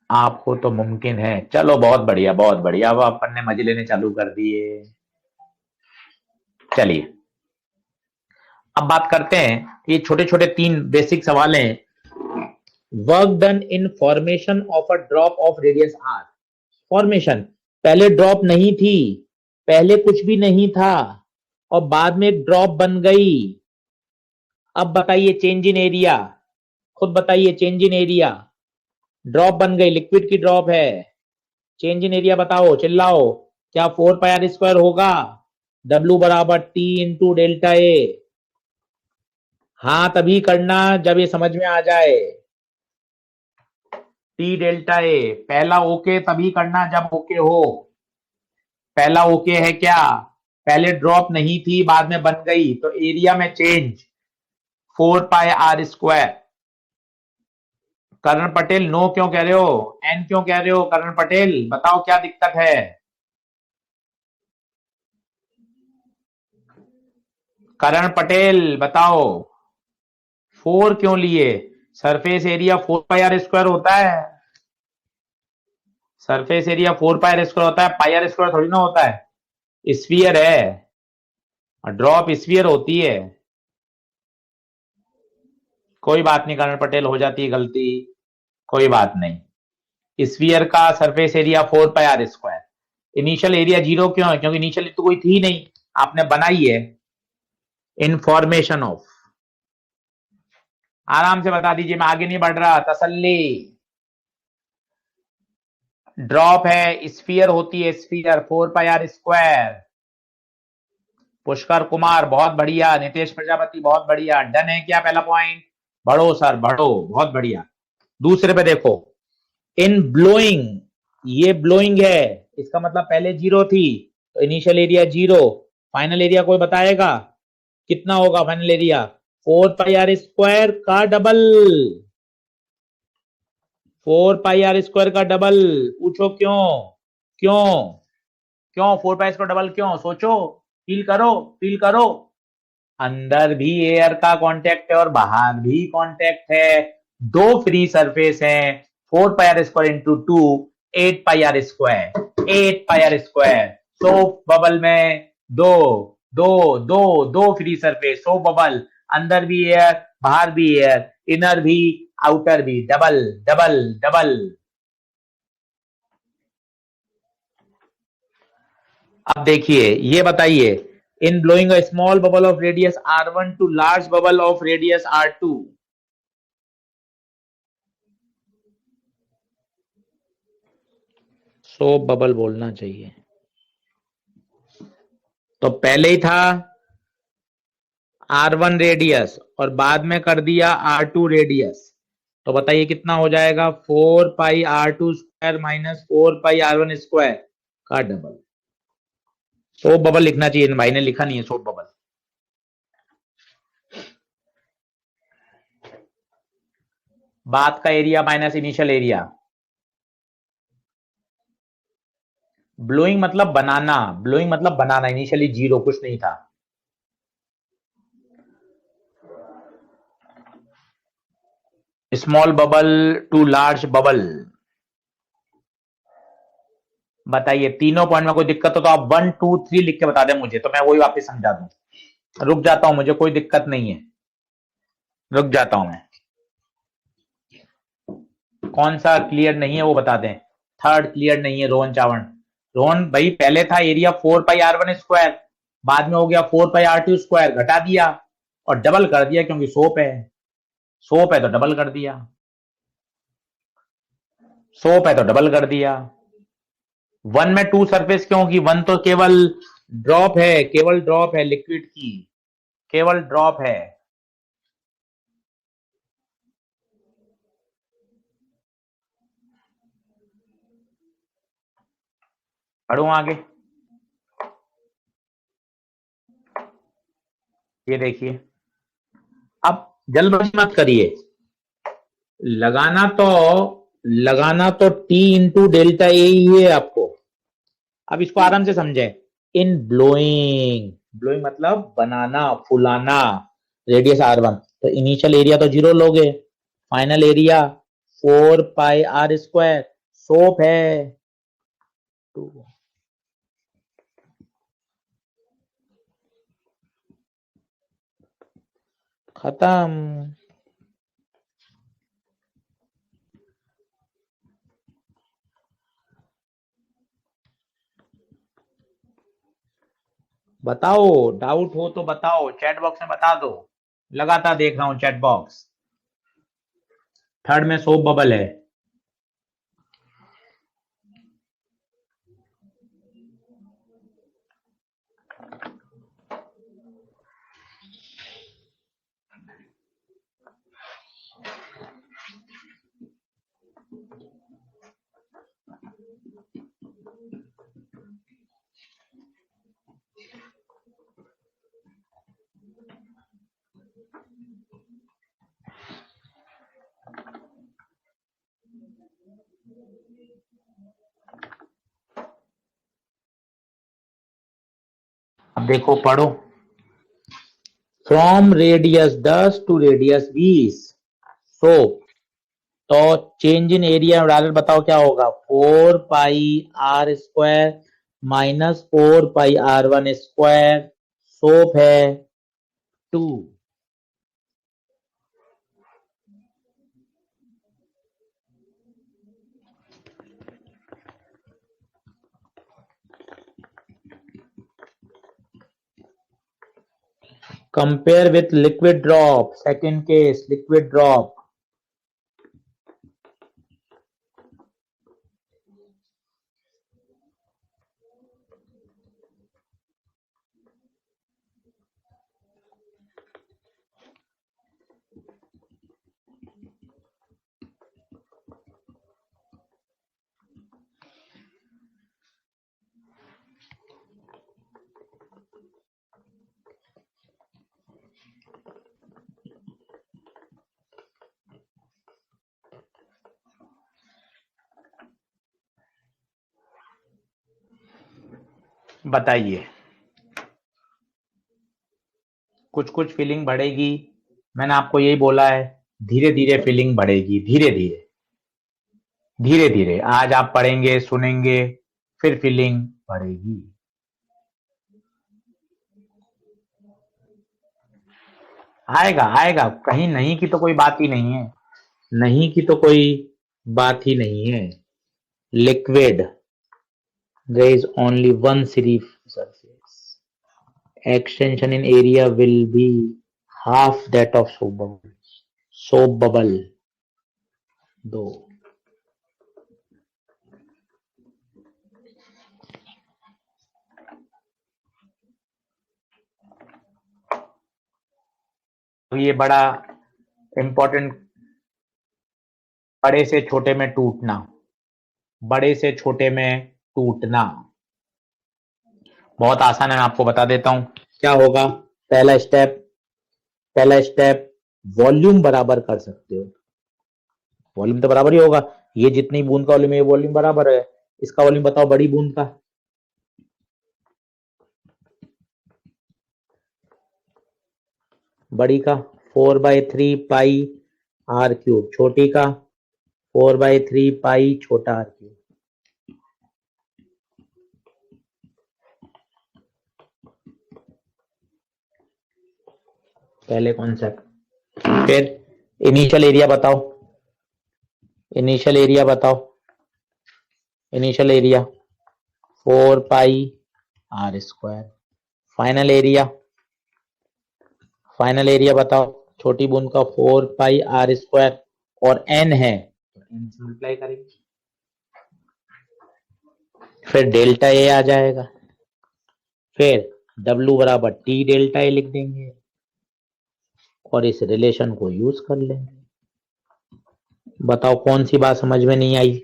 Speaker 1: आपको तो मुमकिन है। चलो बहुत बढ़िया बहुत बढ़िया, अब अपन ने मजे लेने चालू कर दिए। चलिए अब बात करते हैं, ये छोटे छोटे तीन बेसिक सवाल हैं। Work done in formation of a drop of radius R. Formation, पहले ड्रॉप नहीं थी, पहले कुछ भी नहीं था, और बाद में एक ड्रॉप बन गई। अब बताइए चेंज इन एरिया, खुद बताइए चेंज इन एरिया। ड्रॉप बन गई, लिक्विड की ड्रॉप है। चेंज इन एरिया बताओ, चिल्लाओ। क्या 4 पाई r² होगा? W बराबर T इंटू डेल्टा ए। हाँ तभी करना जब ये समझ में आ जाए। टी डेल्टा ए, पहला ओके तभी करना जब ओके हो। पहला ओके है क्या? पहले ड्रॉप नहीं थी, बाद में बन गई, तो एरिया में चेंज, 4 पाई r²। करण पटेल नो क्यों कह रहे हो? एन क्यों कह रहे हो? करण पटेल बताओ क्या दिक्कत है? करण पटेल बताओ, 4 क्यों लिए? सरफेस एरिया 4πr² होता है। सरफेस एरिया 4πr² होता है, πr² थोड़ी ना होता है। स्फीयर है, ड्रॉप स्फीयर होती है। कोई बात नहीं करण पटेल, हो जाती है गलती, कोई बात नहीं। स्फीयर का surface area 4πr²। Initial area 0 क्यों है? क्योंकि इनिशियली तो कोई थी नहीं, आपने बनाई है। इंफॉर्मेशन ऑफ, आराम से बता दीजिए, मैं आगे नहीं बढ़ रहा, तसल्ली। ड्रॉप है, स्फीयर होती है, स्फीयर 4πr²। पुष्कर कुमार बहुत बढ़िया, नितेश प्रजापति बहुत बढ़िया, डन है क्या पहला पॉइंट? बढ़ो सर बढ़ो, बहुत बढ़िया। दूसरे पे देखो, इन ब्लोइंग, ये ब्लोइंग है, इसका मतलब पहले 0 थी, तो इनिशियल एरिया 0। फाइनल एरिया कोई बताएगा कितना होगा? फाइनल एरिया 4πr² का डबल, 4πr² का डबल। पूछो क्यों? क्यों? क्यों 4πr² डबल क्यों? सोचो, फील करो, फील करो। अंदर भी एयर का कांटेक्ट है और बाहर भी कांटेक्ट है, दो फ्री सरफेस है। 4πr² into 2, 8πr², 8πr²। Soap bubble में दो दो दो दो फ्री सरफेस, सोप बबल, अंदर भी एयर बाहर भी एयर, इनर भी आउटर भी, डबल डबल डबल। अब देखिए, ये बताइए, in blowing a small bubble of radius r1 to large bubble of radius r2। Soap bubble बोलना चाहिए, तो पहले ही था r1 रेडियस और बाद में कर दिया r2 रेडियस, तो बताइए कितना हो जाएगा? 4πr² माइनस 4πr1² का डबल। सोप बबल लिखना चाहिए, भाई ने लिखा नहीं है सोप बबल। बात का area minus initial area. Blowing मतलब बनाना, ब्लोइंग मतलब बनाना, इनिशियली 0 कुछ नहीं था। Small bubble to large bubble, बताइए तीनों पॉइंट में कोई दिक्कत हो तो आप 1 2 3 लिख के बता दें मुझे, तो मैं वही वापस समझा दूं। रुक जाता हूं, मुझे कोई दिक्कत नहीं है, रुक जाता हूं मैं। कौन सा क्लियर नहीं है वो बता दें। थर्ड क्लियर नहीं है, रोहन चावण। रोहन भाई, पहले था एरिया 4πr1², बाद में हो गया 4πr2², घटा दिया और डबल कर दिया, क्योंकि सोप है, सोप है तो डबल कर दिया, सोप है तो डबल कर दिया। 1 में 2 सरफेस क्यों की? 1 तो केवल ड्रॉप है, केवल ड्रॉप है लिक्विड की, केवल ड्रॉप है। पढ़ू आगे, ये देखिए, अब जल्दबाजी मत करिए, लगाना तो, लगाना तो T इंटू डेल्टा ए ही है आपको। अब इसको आराम से समझे। इन ब्लोइंग, ब्लोइंग मतलब बनाना, फुलाना, रेडियस r1, तो इनिशियल एरिया तो 0 लोगे, फाइनल एरिया 4πr², सोप है। खत्म। बताओ, डाउट हो तो बताओ, चैट बॉक्स में बता दो, लगातार देख रहा हूं चैट बॉक्स। थर्ड में सोप बबल है। अब देखो पढ़ो, फ्रॉम रेडियस 10 टू रेडियस 20, सो तो चेंज इन एरिया डायरेक्ट बताओ क्या होगा, 4 पाई r² माइनस 4 पाई r1²। सोप है 2। Compare with liquid drop, second case liquid drop. बताइए, कुछ कुछ फीलिंग बढ़ेगी, मैंने आपको यही बोला है, धीरे धीरे फीलिंग बढ़ेगी, धीरे धीरे धीरे धीरे। आज आप पढ़ेंगे सुनेंगे फिर फीलिंग बढ़ेगी। आएगा आएगा, कहीं नहीं की तो कोई बात ही नहीं है, नहीं की तो कोई बात ही नहीं है। Liquid, there is only one series surface, extension in area will be half that of soap bubble। soap bubble 2। ये बड़ा इंपॉर्टेंट, बड़े से छोटे में टूटना, बड़े से छोटे में टूटना बहुत आसान है, मैं आपको बता देता हूं क्या होगा। पहला स्टेप वॉल्यूम बराबर कर सकते हो, वॉल्यूम तो बराबर ही होगा, ये जितनी बूंद का वॉल्यूम है ये वॉल्यूम बराबर है, इसका वॉल्यूम बताओ बड़ी बूंद का। बड़ी का 4/3 पाई r³, छोटी का 4/3 पाई छोटा r³। पहले कॉन्सेप्ट। फिर इनिशियल एरिया बताओ, इनिशियल एरिया बताओ, इनिशियल एरिया 4 पाई r²। फाइनल एरिया बताओ, छोटी बूंद का 4 पाई r² और n है तो n से मल्टीप्लाई करेंगे, फिर डेल्टा ए आ जाएगा, फिर W बराबर T डेल्टा ए लिख देंगे और इस रिलेशन को यूज कर लेंगे। बताओ कौन सी बात समझ में नहीं आई,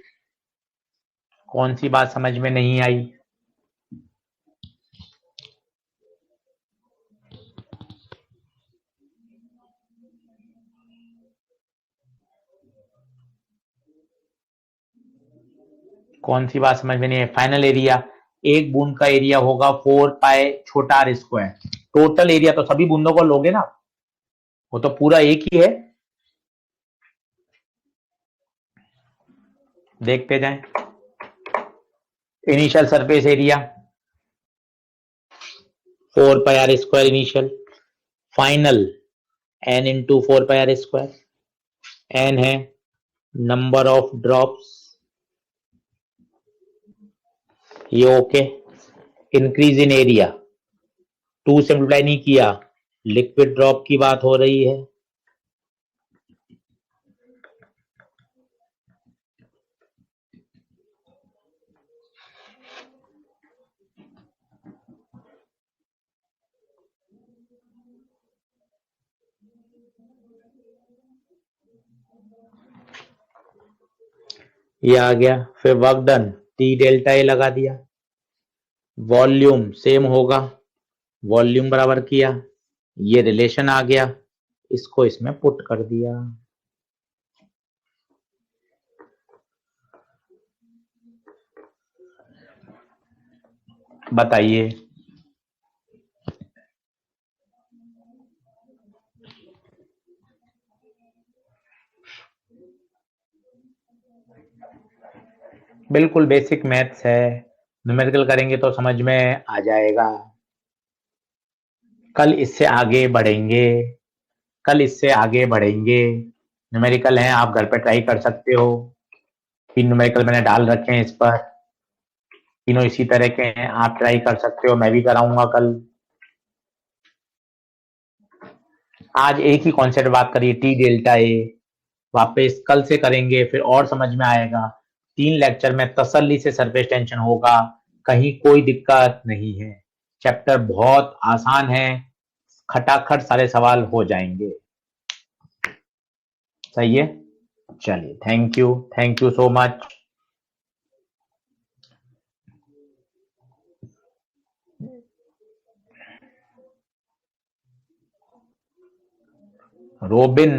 Speaker 1: कौन सी बात समझ में नहीं आई। कौन सी बात समझ में नहीं है। फाइनल एरिया, एक बूंद का एरिया होगा 4 पाई छोटा r²। टोटल एरिया तो सभी बूंदों को लोगे ना, वो तो पूरा एक ही है। देखते जाएं। इनिशियल सरफेस एरिया 4 पाई r² initial, final n into 4 पाई r², n है नंबर ऑफ ड्रॉप्स, ये ओके। इंक्रीज इन एरिया 2 से मल्टीप्लाई नहीं किया, लिक्विड ड्रॉप की बात हो रही है, ये आ गया। फिर वर्क डन T डेल्टा ए लगा दिया, वॉल्यूम सेम होगा, वॉल्यूम बराबर किया, ये रिलेशन आ गया, इसको इसमें पुट कर दिया। बताइए, बिल्कुल बेसिक मैथ्स है, न्यूमेरिकल करेंगे तो समझ में आ जाएगा। कल इससे आगे बढ़ेंगे, कल इससे आगे बढ़ेंगे। न्यूमेरिकल है, आप घर पे ट्राई कर सकते हो। 3 न्यूमेरिकल मैंने डाल रखे हैं इस पर, तीनों इसी तरह के हैं, आप ट्राई कर सकते हो, मैं भी कराऊंगा कल। आज एक ही कॉन्सेप्ट बात करिए, टी डेल्टा ए, वापस कल से करेंगे फिर और समझ में आएगा। 3 लेक्चर में तसल्ली से सरफेस टेंशन होगा, कहीं कोई दिक्कत नहीं है। चैप्टर बहुत आसान है, खटाखट सारे सवाल हो जाएंगे। सही है, चलिए thank you so much. Robin,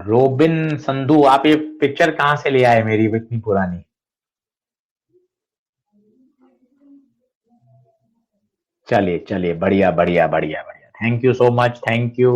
Speaker 1: robin Sandhu, आप ये पिक्चर कहाँ से ले आए मेरी इतनी पुरानी? चलिए चलिए, बढ़िया बढ़िया बढ़िया बढ़िया, thank you so much, thank you.